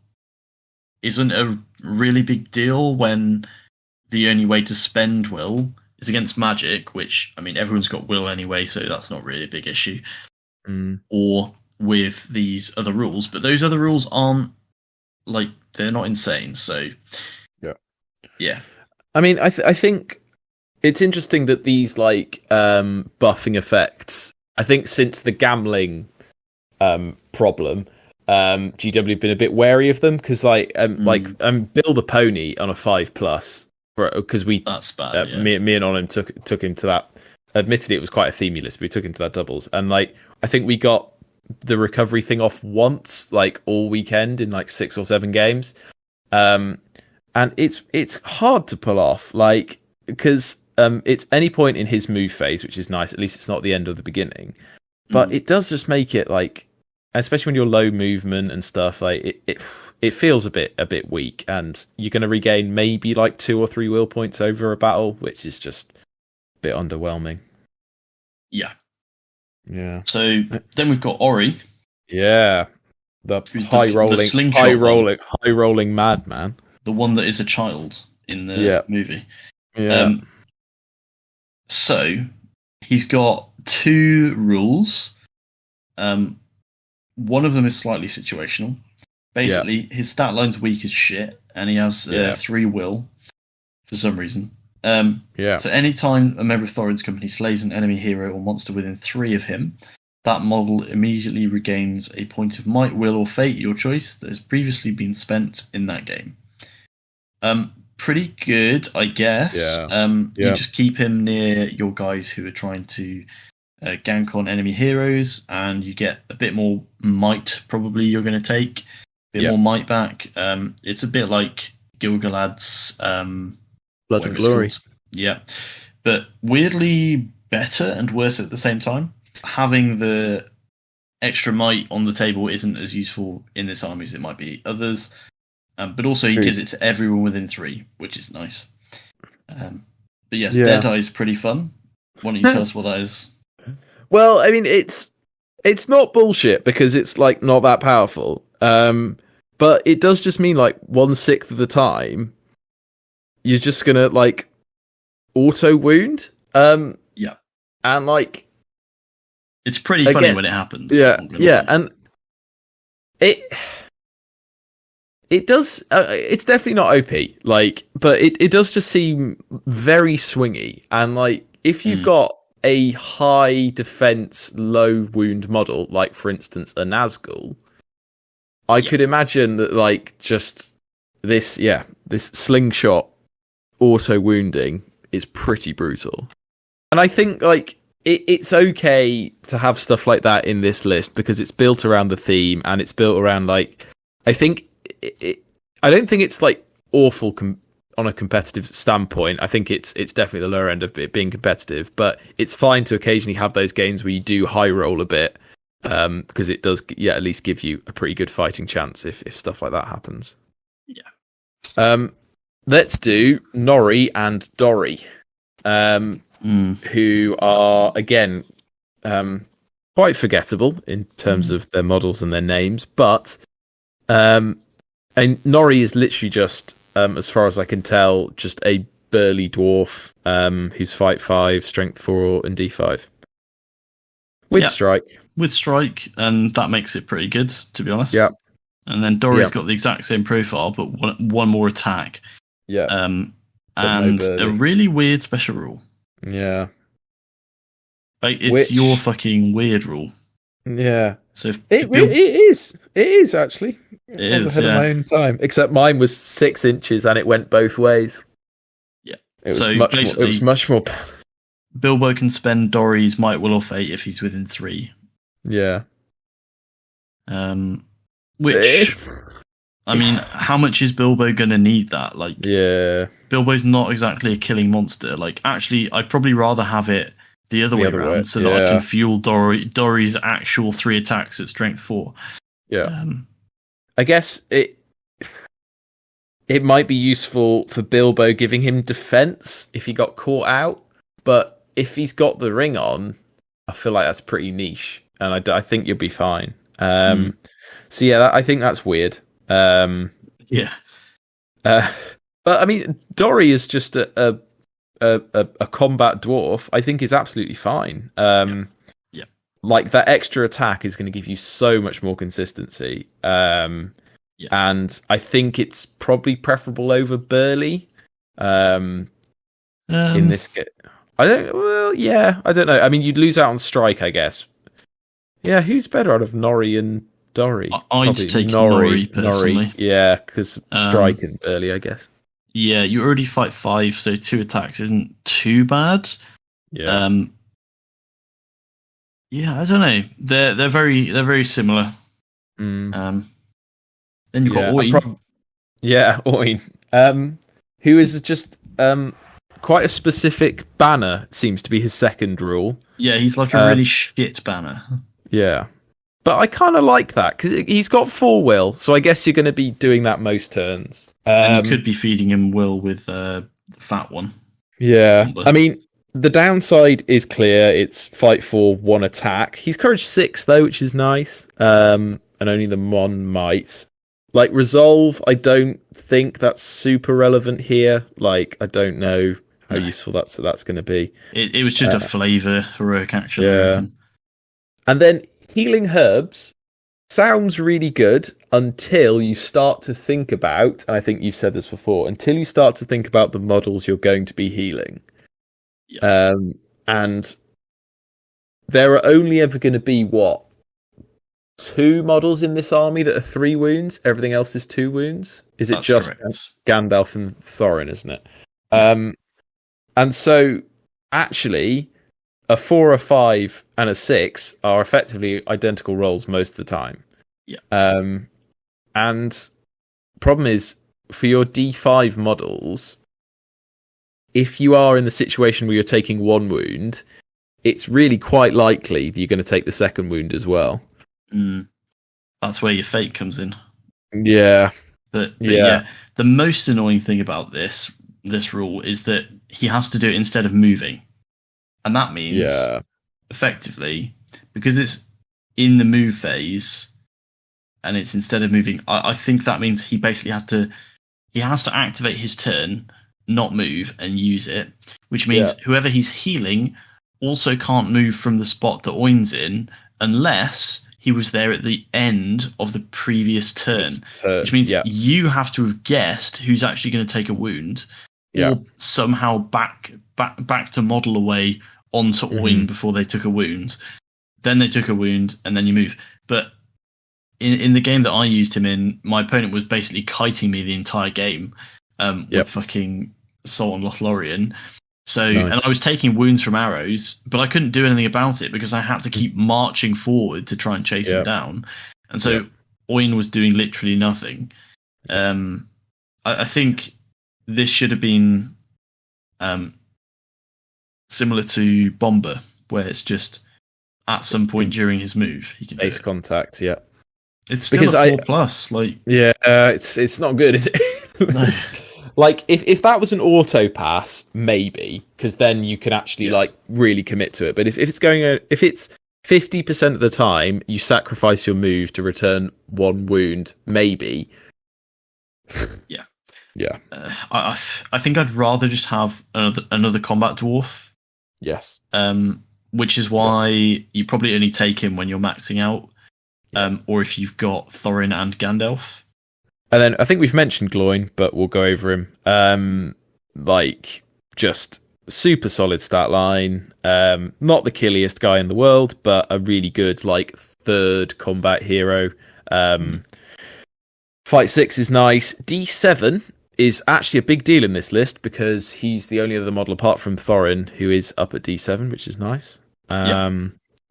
isn't a really big deal when the only way to spend will is against magic, which, I mean, everyone's got will anyway, so that's not really a big issue. Or with these other rules, but those other rules aren't, like, they're not insane, so... Yeah. I mean, I think it's interesting that these, like, buffing effects, I think since the gambling problem, GW have been a bit wary of them, because, Bill the Pony on a 5+, because we... That's bad, me and Olim took him to that admittedly it was quite a themey list. But we took him to that doubles, and like I think we got the recovery thing off once, like all weekend in like 6 or 7 games, and it's hard to pull off, like because it's any point in his move phase, which is nice. At least it's not the end of the beginning, but it does just make it like, especially when you're low movement and stuff, like it feels a bit weak, and you're going to regain maybe like 2 or 3 will points over a battle, which is just a bit underwhelming. Yeah. Yeah. So then we've got Ori. Yeah. The high rolling madman. The one that is a child in the movie. Yeah. So he's got 2 rules. One of them is slightly situational. Basically, his stat line's weak as shit, and he has 3 will for some reason. So anytime a member of Thorin's company slays an enemy hero or monster within 3 of him, that model immediately regains a point of might, will, or fate, your choice, that has previously been spent in that game. Pretty good, I guess. You just keep him near your guys who are trying to gank on enemy heroes, and you get a bit more might, probably, you're going to take. A bit more might back. It's a bit like Gilgalad's Blood and Glory. Yeah. But weirdly better and worse at the same time. Having the extra might on the table isn't as useful in this army as it might be others. But also he gives it to everyone within 3, which is nice. But yes, Deadeye is pretty fun. Why don't you tell us what that is? Well, I mean, it's not bullshit because it's like not that powerful. But it does just mean like 1/6 of the time you're just gonna like auto wound. And like it's pretty funny when it happens. Yeah, and it does. It's definitely not OP. Like, but it does just seem very swingy. And like, if you've got a high defense, low wound model, like for instance a Nazgul, I could imagine that like just this slingshot auto wounding is pretty brutal. And I think like it's okay to have stuff like that in this list because it's built around the theme and it's built around like, I think I don't think it's like awful on a competitive standpoint. I think it's definitely the lower end of it being competitive, but it's fine to occasionally have those games where you do high roll a bit, because it does at least give you a pretty good fighting chance if stuff like that happens. Let's do Nori and Dori, who are again quite forgettable in terms of their models and their names, but and Nori is literally just, as far as I can tell, just a burly dwarf who's fight 5, strength 4, and D5 with strike. With strike, and that makes it pretty good, to be honest. Yeah. And then Dori's got the exact same profile, but one more attack. Yeah. And a really weird special rule. Yeah. Like, it's your fucking weird rule. Yeah. So it is actually. It is ahead of my own time. Except mine was 6 inches and it went both ways. Yeah. It was much more. Bilbo can spend Dori's might, will, or fate if he's within 3. Yeah. Which, I mean, how much is Bilbo gonna need that? Like, Bilbo's not exactly a killing monster. Like, actually, I'd probably rather have it the other way around, so that I can fuel Dori's actual 3 attacks at strength 4. Yeah. I guess it might be useful for Bilbo giving him defense if he got caught out, but if he's got the ring on, I feel like that's pretty niche, and I think you'll be fine. So yeah, I think that's weird. But I mean, Dori is just a combat dwarf. I think is absolutely fine. Like that extra attack is going to give you so much more consistency. And I think it's probably preferable over Burley. In this game, I don't know. I mean, you'd lose out on strike, I guess. Yeah, who's better out of Nori and Dori? I'd take Nori personally. Yeah, because strike and Burley, I guess. Yeah, you already fight 5, so 2 attacks isn't too bad. Yeah. Yeah, I don't know. They're very similar. Mm. Then you've got Yeah, Oin. Oin. Who is just quite a specific banner. Seems to be his second rule. Yeah, he's like a really shit banner. Yeah, but I kind of like that because he's got 4 will, so I guess you're going to be doing that most turns. And you could be feeding him will with the fat one. Yeah, I mean the downside is clear. It's fight for 1 attack. He's courage 6 though, which is nice. And only the Mon might. Like resolve, I don't think that's super relevant here. Like I don't know how useful that's going to be. It was just a flavor heroic action. Yeah, and then healing herbs sounds really good until you start to think about, and I think you've said this before, until you start to think about the models you're going to be healing. Yeah. And there are only ever going to be 2 models in this army that are 3 wounds. Everything else is 2 wounds. Is it just Gandalf and Thorin, isn't it? And so actually a 4, a 5, and a 6 are effectively identical rolls most of the time. Yeah. And problem is for your D5 models, if you are in the situation where you're taking 1 wound, it's really quite likely that you're going to take the 2nd wound as well. That's where your fate comes in. Yeah. But yeah, the most annoying thing about this rule is that he has to do it instead of moving. And that means effectively, because it's in the move phase and it's instead of moving, I think that means he basically has to activate his turn, not move, and use it, which means whoever he's healing also can't move from the spot that Oin's in unless he was there at the end of the previous turn, which means you have to have guessed who's actually going to take a wound, or somehow back to model away onto Oin before they took a wound. Then they took a wound, and then you move. But in the game that I used him in, my opponent was basically kiting me the entire game with fucking Salt and Lothlorien. So, and I was taking wounds from arrows, but I couldn't do anything about it because I had to keep marching forward to try and chase him down. And so Oin was doing literally nothing. I think this should have been similar to Bomber, where it's just at some point during his move he can base contact. Yeah, it's still because a 4+. Like, it's not good, is it? No. Like if that was an auto pass, maybe, because then you can actually like really commit to it. But if it's 50% of the time you sacrifice your move to return 1 wound, maybe. Yeah. I think I'd rather just have another combat dwarf. Yes. Which is why you probably only take him when you're maxing out, or if you've got Thorin and Gandalf. And then I think we've mentioned Gloin, but we'll go over him. Like just super solid stat line. Not the killiest guy in the world, but a really good like 3rd combat hero. Fight 6 is nice. D7 is actually a big deal in this list because he's the only other model apart from Thorin who is up at D7, which is nice.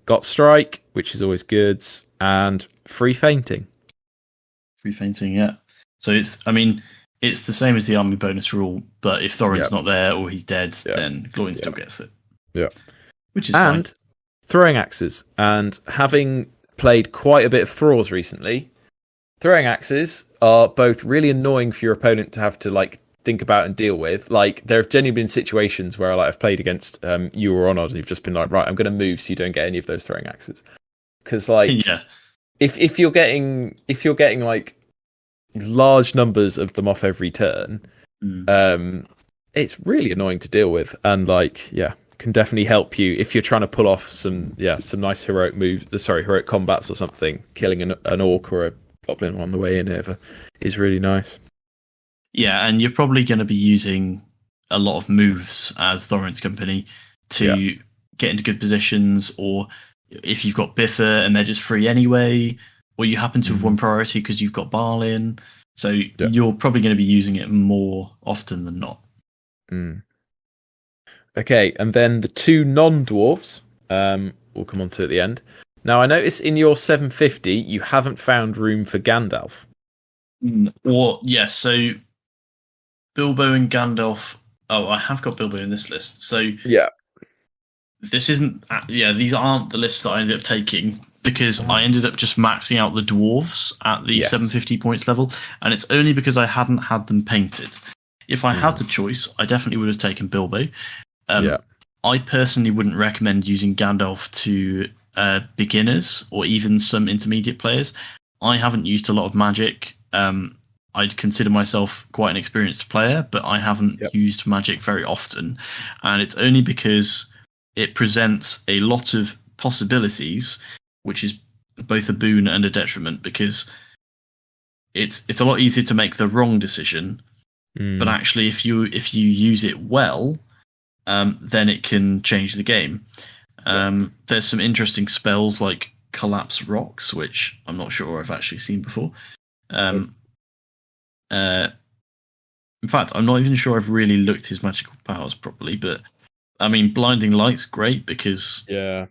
Got strike, which is always good, and free fainting. Free fainting, yeah. So it's the same as the army bonus rule, but if Thorin's not there or he's dead, then Gloin still gets it. Yeah. Which is fine. And throwing axes. And having played quite a bit of Thralls recently, throwing axes are both really annoying for your opponent to have to like think about and deal with. Like there have genuinely been situations where like I've played against you or Onod, and you've just been like, right, I'm going to move so you don't get any of those throwing axes. Because like, if you're getting like large numbers of them off every turn, it's really annoying to deal with, and like can definitely help you if you're trying to pull off some nice heroic moves, heroic combats or something. Killing an orc or a goblin on the way in is really nice. Yeah, and you're probably going to be using a lot of moves as Thorin's company to get into good positions, or if you've got Biffa and they're just free anyway, or you happen to have won priority because you've got Balin, so you're probably going to be using it more often than not. Okay, and then the 2 non-dwarves, we'll come on to at the end. Now, I notice in your 750 you haven't found room for Gandalf. Yes, so Bilbo and Gandalf. Oh, I have got Bilbo in this list. So yeah, this isn't. Yeah, these aren't the lists that I ended up taking because I ended up just maxing out the dwarves at the 750 points level, and it's only because I hadn't had them painted. If I had the choice, I definitely would have taken Bilbo. I personally wouldn't recommend using Gandalf to beginners or even some intermediate players. I haven't used a lot of magic. I'd consider myself quite an experienced player, but I haven't used magic very often. And it's only because it presents a lot of possibilities, which is both a boon and a detriment, because it's a lot easier to make the wrong decision. But actually, if you use it well, then it can change the game. There's some interesting spells like Collapse Rocks, which I'm not sure I've actually seen before. In fact, I'm not even sure I've really looked his magical powers properly, but I mean, Blinding Light's great because you're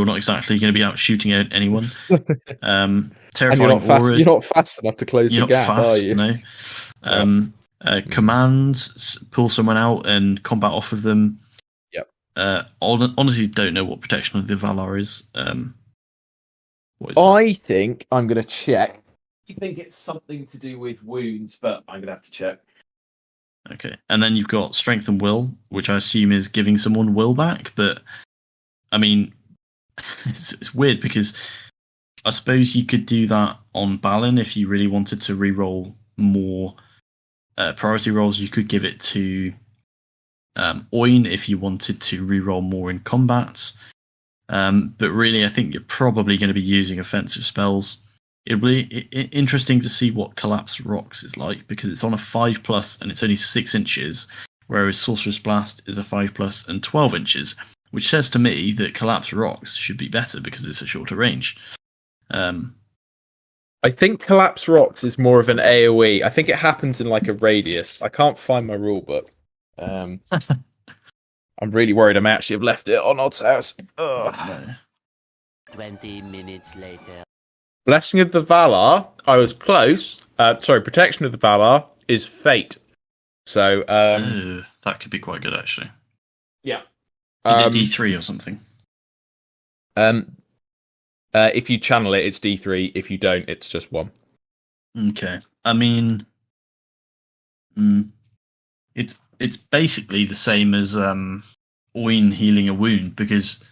not exactly going to be out shooting anyone. Terrifying Aura, you're not fast enough to close the gap, are you? No. Commands, pull someone out and combat off of them. Honestly, don't know what Protection of the Valar is. I think I'm going to check. I think it's something to do with wounds, but I'm going to have to check. Okay, and then you've got Strength and Will, which I assume is giving someone will back, but I mean, it's weird because I suppose you could do that on Balin if you really wanted to reroll more priority rolls. You could give it to Oin if you wanted to reroll more in combat. But really, I think you're probably going to be using offensive spells. It'll be interesting to see what Collapse Rocks is like because it's on a 5+ and it's only 6 inches, whereas Sorcerer's Blast is a 5+ and 12 inches, which says to me that Collapse Rocks should be better because it's a shorter range. I think Collapse Rocks is more of an AoE. I think it happens in like a radius. I can't find my rule book. I'm really worried I may actually have left it on Odd's house. No. 20 minutes later. Blessing of the Valar, I was close. Protection of the Valar is Fate. So that could be quite good actually. Yeah. Is it D3 or something? If you channel it, it's D3. If you don't, it's just 1. Okay. I mean, it's basically the same as Oin healing a wound because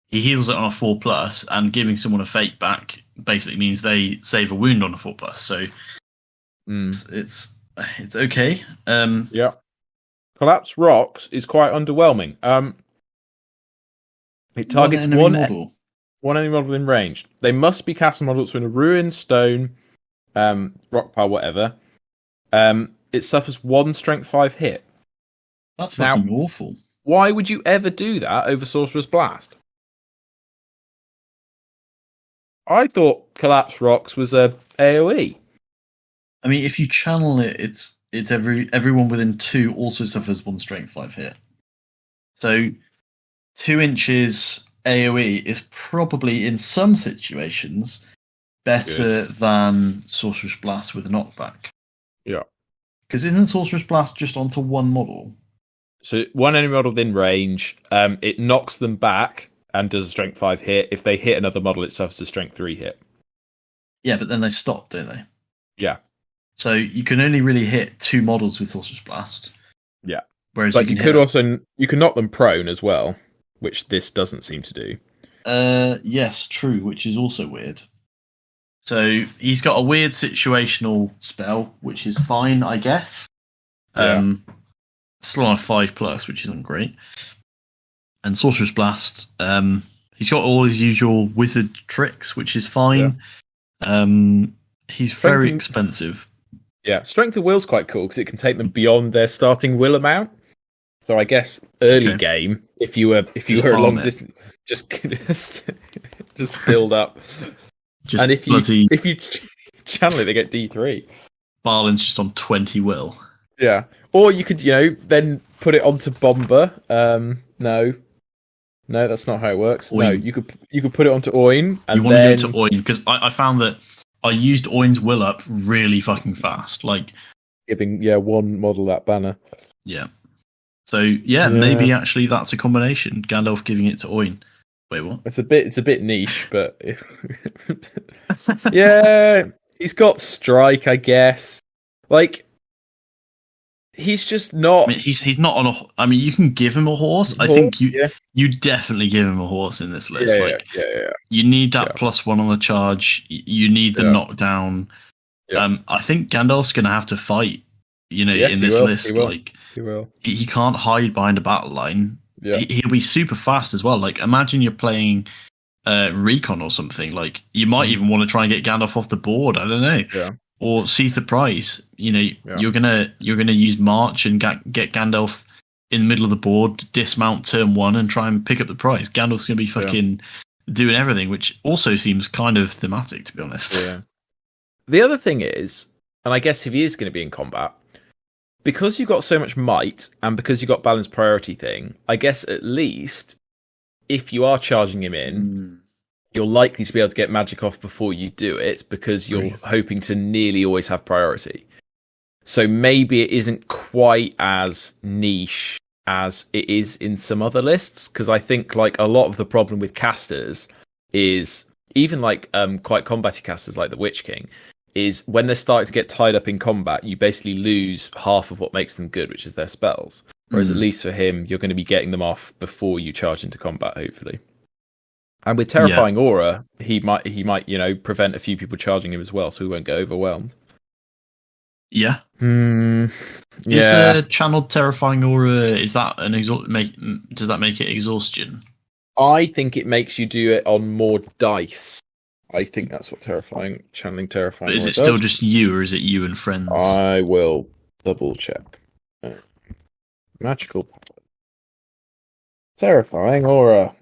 he heals it on a 4+, and giving someone a fate back basically means they save a wound on a 4+. So it's okay. Yeah. Collapse Rocks is quite underwhelming. It targets one enemy model in range. They must be castle models in a ruin, stone, rock pile, whatever. It suffers 1 strength 5 hit. That's fucking awful. Why would you ever do that over Sorcerer's Blast? I thought Collapse Rocks was a AoE. I mean, if you channel it, it's everyone within 2 also suffers 1 strength 5 hit. So 2 inches AoE is probably in some situations better than Sorcerer's Blast with a knockback. Yeah. Because isn't Sorcerer's Blast just onto 1 model? So 1 enemy model within range, it knocks them back and does a strength 5 hit. If they hit another model, it suffers a strength 3 hit. Yeah, but then they stop, don't they? Yeah. So you can only really hit 2 models with Sorcerer's Blast. Yeah. Whereas but you can knock them prone as well, which this doesn't seem to do. Yes, true, which is also weird. So he's got a weird situational spell, which is fine, I guess. Still on a 5+, which isn't great. And Sorcerer's Blast, he's got all his usual wizard tricks, which is fine. Yeah. He's very expensive. Yeah, Strength of Will's quite cool because it can take them beyond their starting will amount. So I guess early game, if you were a long distance, just build up. And if you channel it, they get D3. Balin's just on 20 will. Yeah, or you could then put it onto Bomber. No, No, that's not how it works. Oin. No, you could put it onto Oin, and you want then to go to Oin because I found that I used Oin's will up really fucking fast. Like giving one model that banner. yeah. So maybe actually that's a combination. Gandalf giving it to Oin. Wait, what? It's a bit niche, but yeah, he's got strike, I guess. Like he's just not. I mean, he's not on a. I mean, you can give him a horse. I think you definitely give him a horse in this list. Yeah. You need that +1 on the charge. You need the knockdown. Yeah. I think Gandalf's going to have to fight. In this list, he will. He can't hide behind a battle line. Yeah. He'll be super fast as well. Like, imagine you're playing Recon or something. Like, you might even want to try and get Gandalf off the board. I don't know. Yeah. Or seize the prize. You're gonna use March and get Gandalf in the middle of the board, dismount turn 1, and try and pick up the prize. Gandalf's gonna be fucking doing everything, which also seems kind of thematic, to be honest. Yeah. The other thing is, and I guess if he is going to be in combat, because you got so much might and because you got balanced priority thing, I guess at least if you are charging him in, you're likely to be able to get magic off before you do it because you're hoping to nearly always have priority. So maybe it isn't quite as niche as it is in some other lists, because I think like a lot of the problem with casters is even like quite combaty casters like the Witch King is when they're starting to get tied up in combat, you basically lose half of what makes them good, which is their spells. Whereas at least for him, you're going to be getting them off before you charge into combat, hopefully. And with Terrifying Aura, he might prevent a few people charging him as well, so he won't get overwhelmed. Yeah. Is channeled Terrifying Aura, is that does that make it exhaustion? I think it makes you do it on more dice. I think that's what channeling Terrifying But is Aura it still does. just you, or is it you and friends? I will double check. Magical power. Terrifying Aura.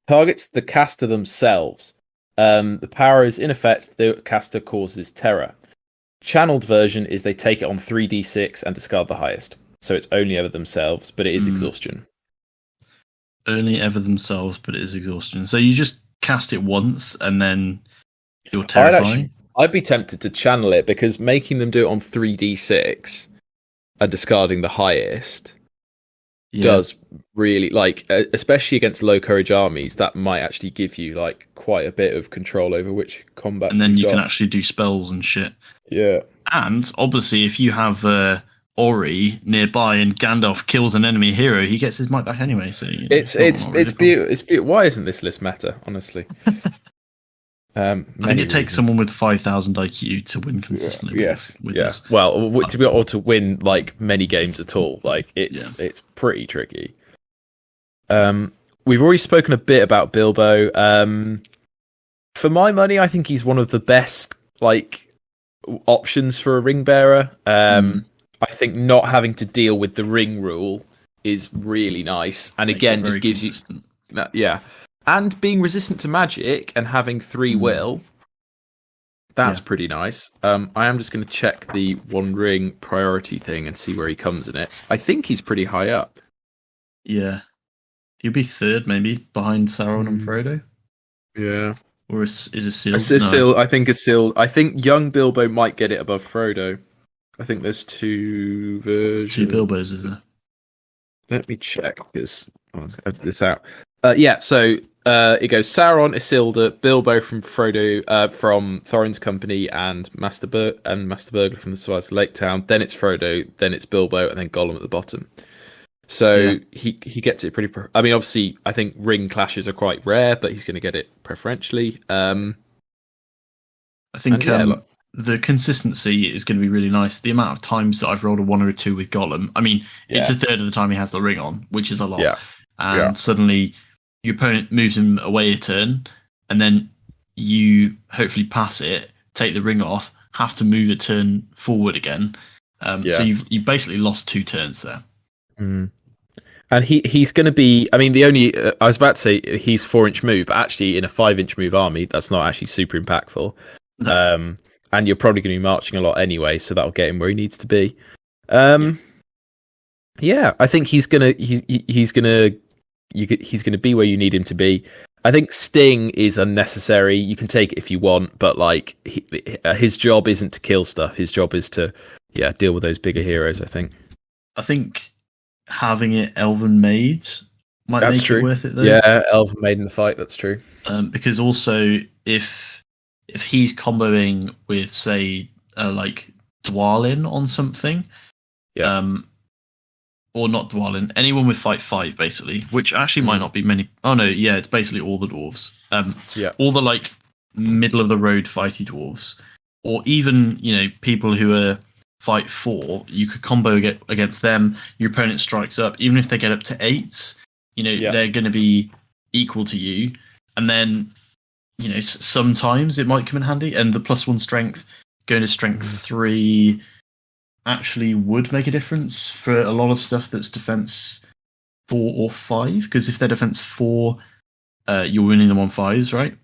Targets the caster themselves. The power is in effect the caster causes terror. Channeled version is they take it on 3d6 and discard the highest. So it's only ever themselves, but it is exhaustion. Only ever themselves, but it is exhaustion. So you just cast it once and then you're terrifying? I'd be tempted to channel it because making them do it on 3d6 and discarding the highest does really, like, especially against low courage armies, that might actually give you like quite a bit of control over which combats. And then you can actually do spells and shit. Yeah. And obviously, if you have Ori nearby and Gandalf kills an enemy hero, he gets his might back anyway. So it's beautiful. Why isn't this list meta? Honestly, I think it takes someone with 5,000 IQ to win consistently. Yes. Well, to be able to win like many games at all, like it's pretty tricky. We've already spoken a bit about Bilbo. For my money, I think he's one of the best like options for a ring bearer. I think not having to deal with the ring rule is really nice, and again, just gives consistent. And being resistant to magic and having 3 will, that's pretty nice. I am just going to check the One Ring priority thing and see where he comes in it. I think he's pretty high up. Yeah, he'll be 3rd maybe behind Sauron and Frodo. Yeah, or is it sealed? I think it's sealed. I think young Bilbo might get it above Frodo. I think there's 2 versions. There's 2 Bilbos, is there? Let me check because I'll edit this out. So it goes Sauron, Isildur, Bilbo from Frodo, from Thorin's company, and Master Burglar from the Swiss Lake Town. Then it's Frodo, then it's Bilbo, and then Gollum at the bottom. So he gets it pretty. I mean, obviously, I think ring clashes are quite rare, but he's going to get it preferentially. I think the consistency is going to be really nice. The amount of times that I've rolled a 1 or a 2 with Gollum, I mean, it's a third of the time he has the ring on, which is a lot. And suddenly your opponent moves him away a turn, and then you hopefully pass it, take the ring off, have to move a turn forward again. So you've basically lost 2 turns there. And he's going to be, I mean, I was about to say he's 4-inch move, but actually in a 5-inch move army, that's not actually super impactful. No. And you're probably going to be marching a lot anyway, so that'll get him where he needs to be. Yeah, I think he's gonna be where you need him to be. I think Sting is unnecessary. You can take it if you want, but like his job isn't to kill stuff. His job is to deal with those bigger heroes. I think having it Elven Maid might make it worth it though. Yeah, Elven Maid in the fight. That's true. Because also if he's comboing with say like Dwalin on something, or not Dwalin, anyone with fight 5 basically, which actually might not be many. Oh no, yeah, it's basically all the dwarves. All the like middle of the road fighty dwarves, or even people who are fight 4. You could combo against them. Your opponent strikes up, even if they get up to 8. They're going to be equal to you, and then sometimes it might come in handy. And the +1 strength going to strength 3. Actually would make a difference for a lot of stuff that's defense 4 or 5, because if they're defense 4, you're winning them on 5s, right?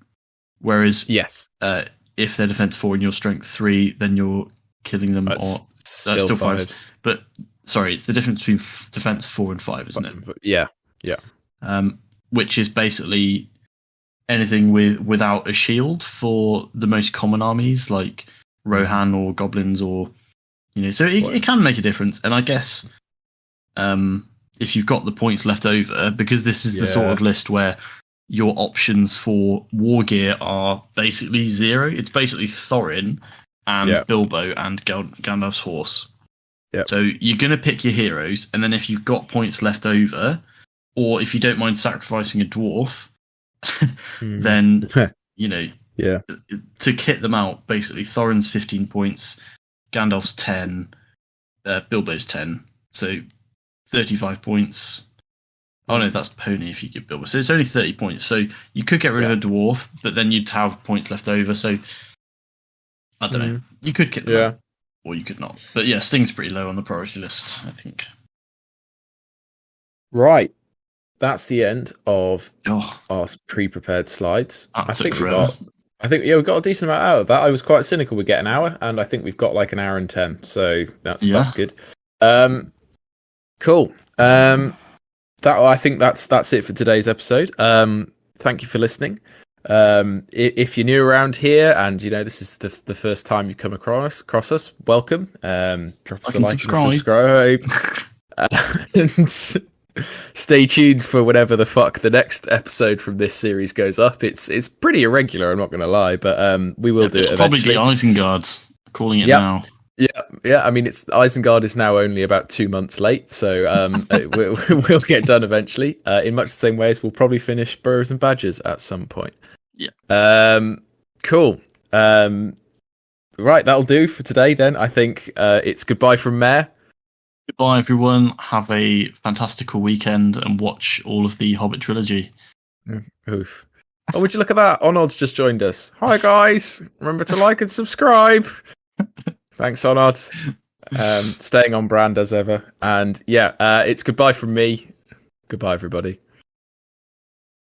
Whereas if they're defense 4 and you're strength 3, then you're killing them on still 5s. But sorry, it's the difference between defense 4 and 5, isn't it? Yeah. Which is basically anything without a shield for the most common armies like Rohan or goblins or so it can make a difference. And I guess if you've got the points left over, because this is the sort of list where your options for war gear are basically 0. It's basically Thorin and Bilbo and Gandalf's horse. Yep. So you're going to pick your heroes, and then if you've got points left over, or if you don't mind sacrificing a dwarf, then to kit them out, basically Thorin's 15 points. Gandalf's 10, Bilbo's 10, so 35 points. Oh no, that's Pony if you give Bilbo. So it's only 30 points. So you could get rid of a dwarf, but then you'd have points left over. So I don't know. You could get them out, or you could not. But yeah, Sting's pretty low on the priority list, I think. Right. That's the end of our pre-prepared slides. We've got a decent amount out of that. I was quite cynical. We get an hour, and I think we've got like an hour and 10. So that's good. Cool. I think that's it for today's episode. Thank you for listening. If you're new around here and this is the first time you've come across us, welcome. Drop us a like and subscribe. And stay tuned for whatever the fuck the next episode from this series goes up. It's pretty irregular, I'm not going to lie, but we will do it eventually. Probably Isengard, calling it now. Yeah. I mean, Isengard is now only about 2 months late, so we'll get done eventually. In much the same way as we'll probably finish Burrows and Badgers at some point. Yeah. Cool. Right, that'll do for today. Then I think it's goodbye from Mare. Goodbye, everyone. Have a fantastical weekend and watch all of the Hobbit trilogy. Oof. Oh, would you look at that? Onod's just joined us. Hi, guys. Remember to like and subscribe. Thanks, Onod. Staying on brand as ever. And it's goodbye from me. Goodbye, everybody.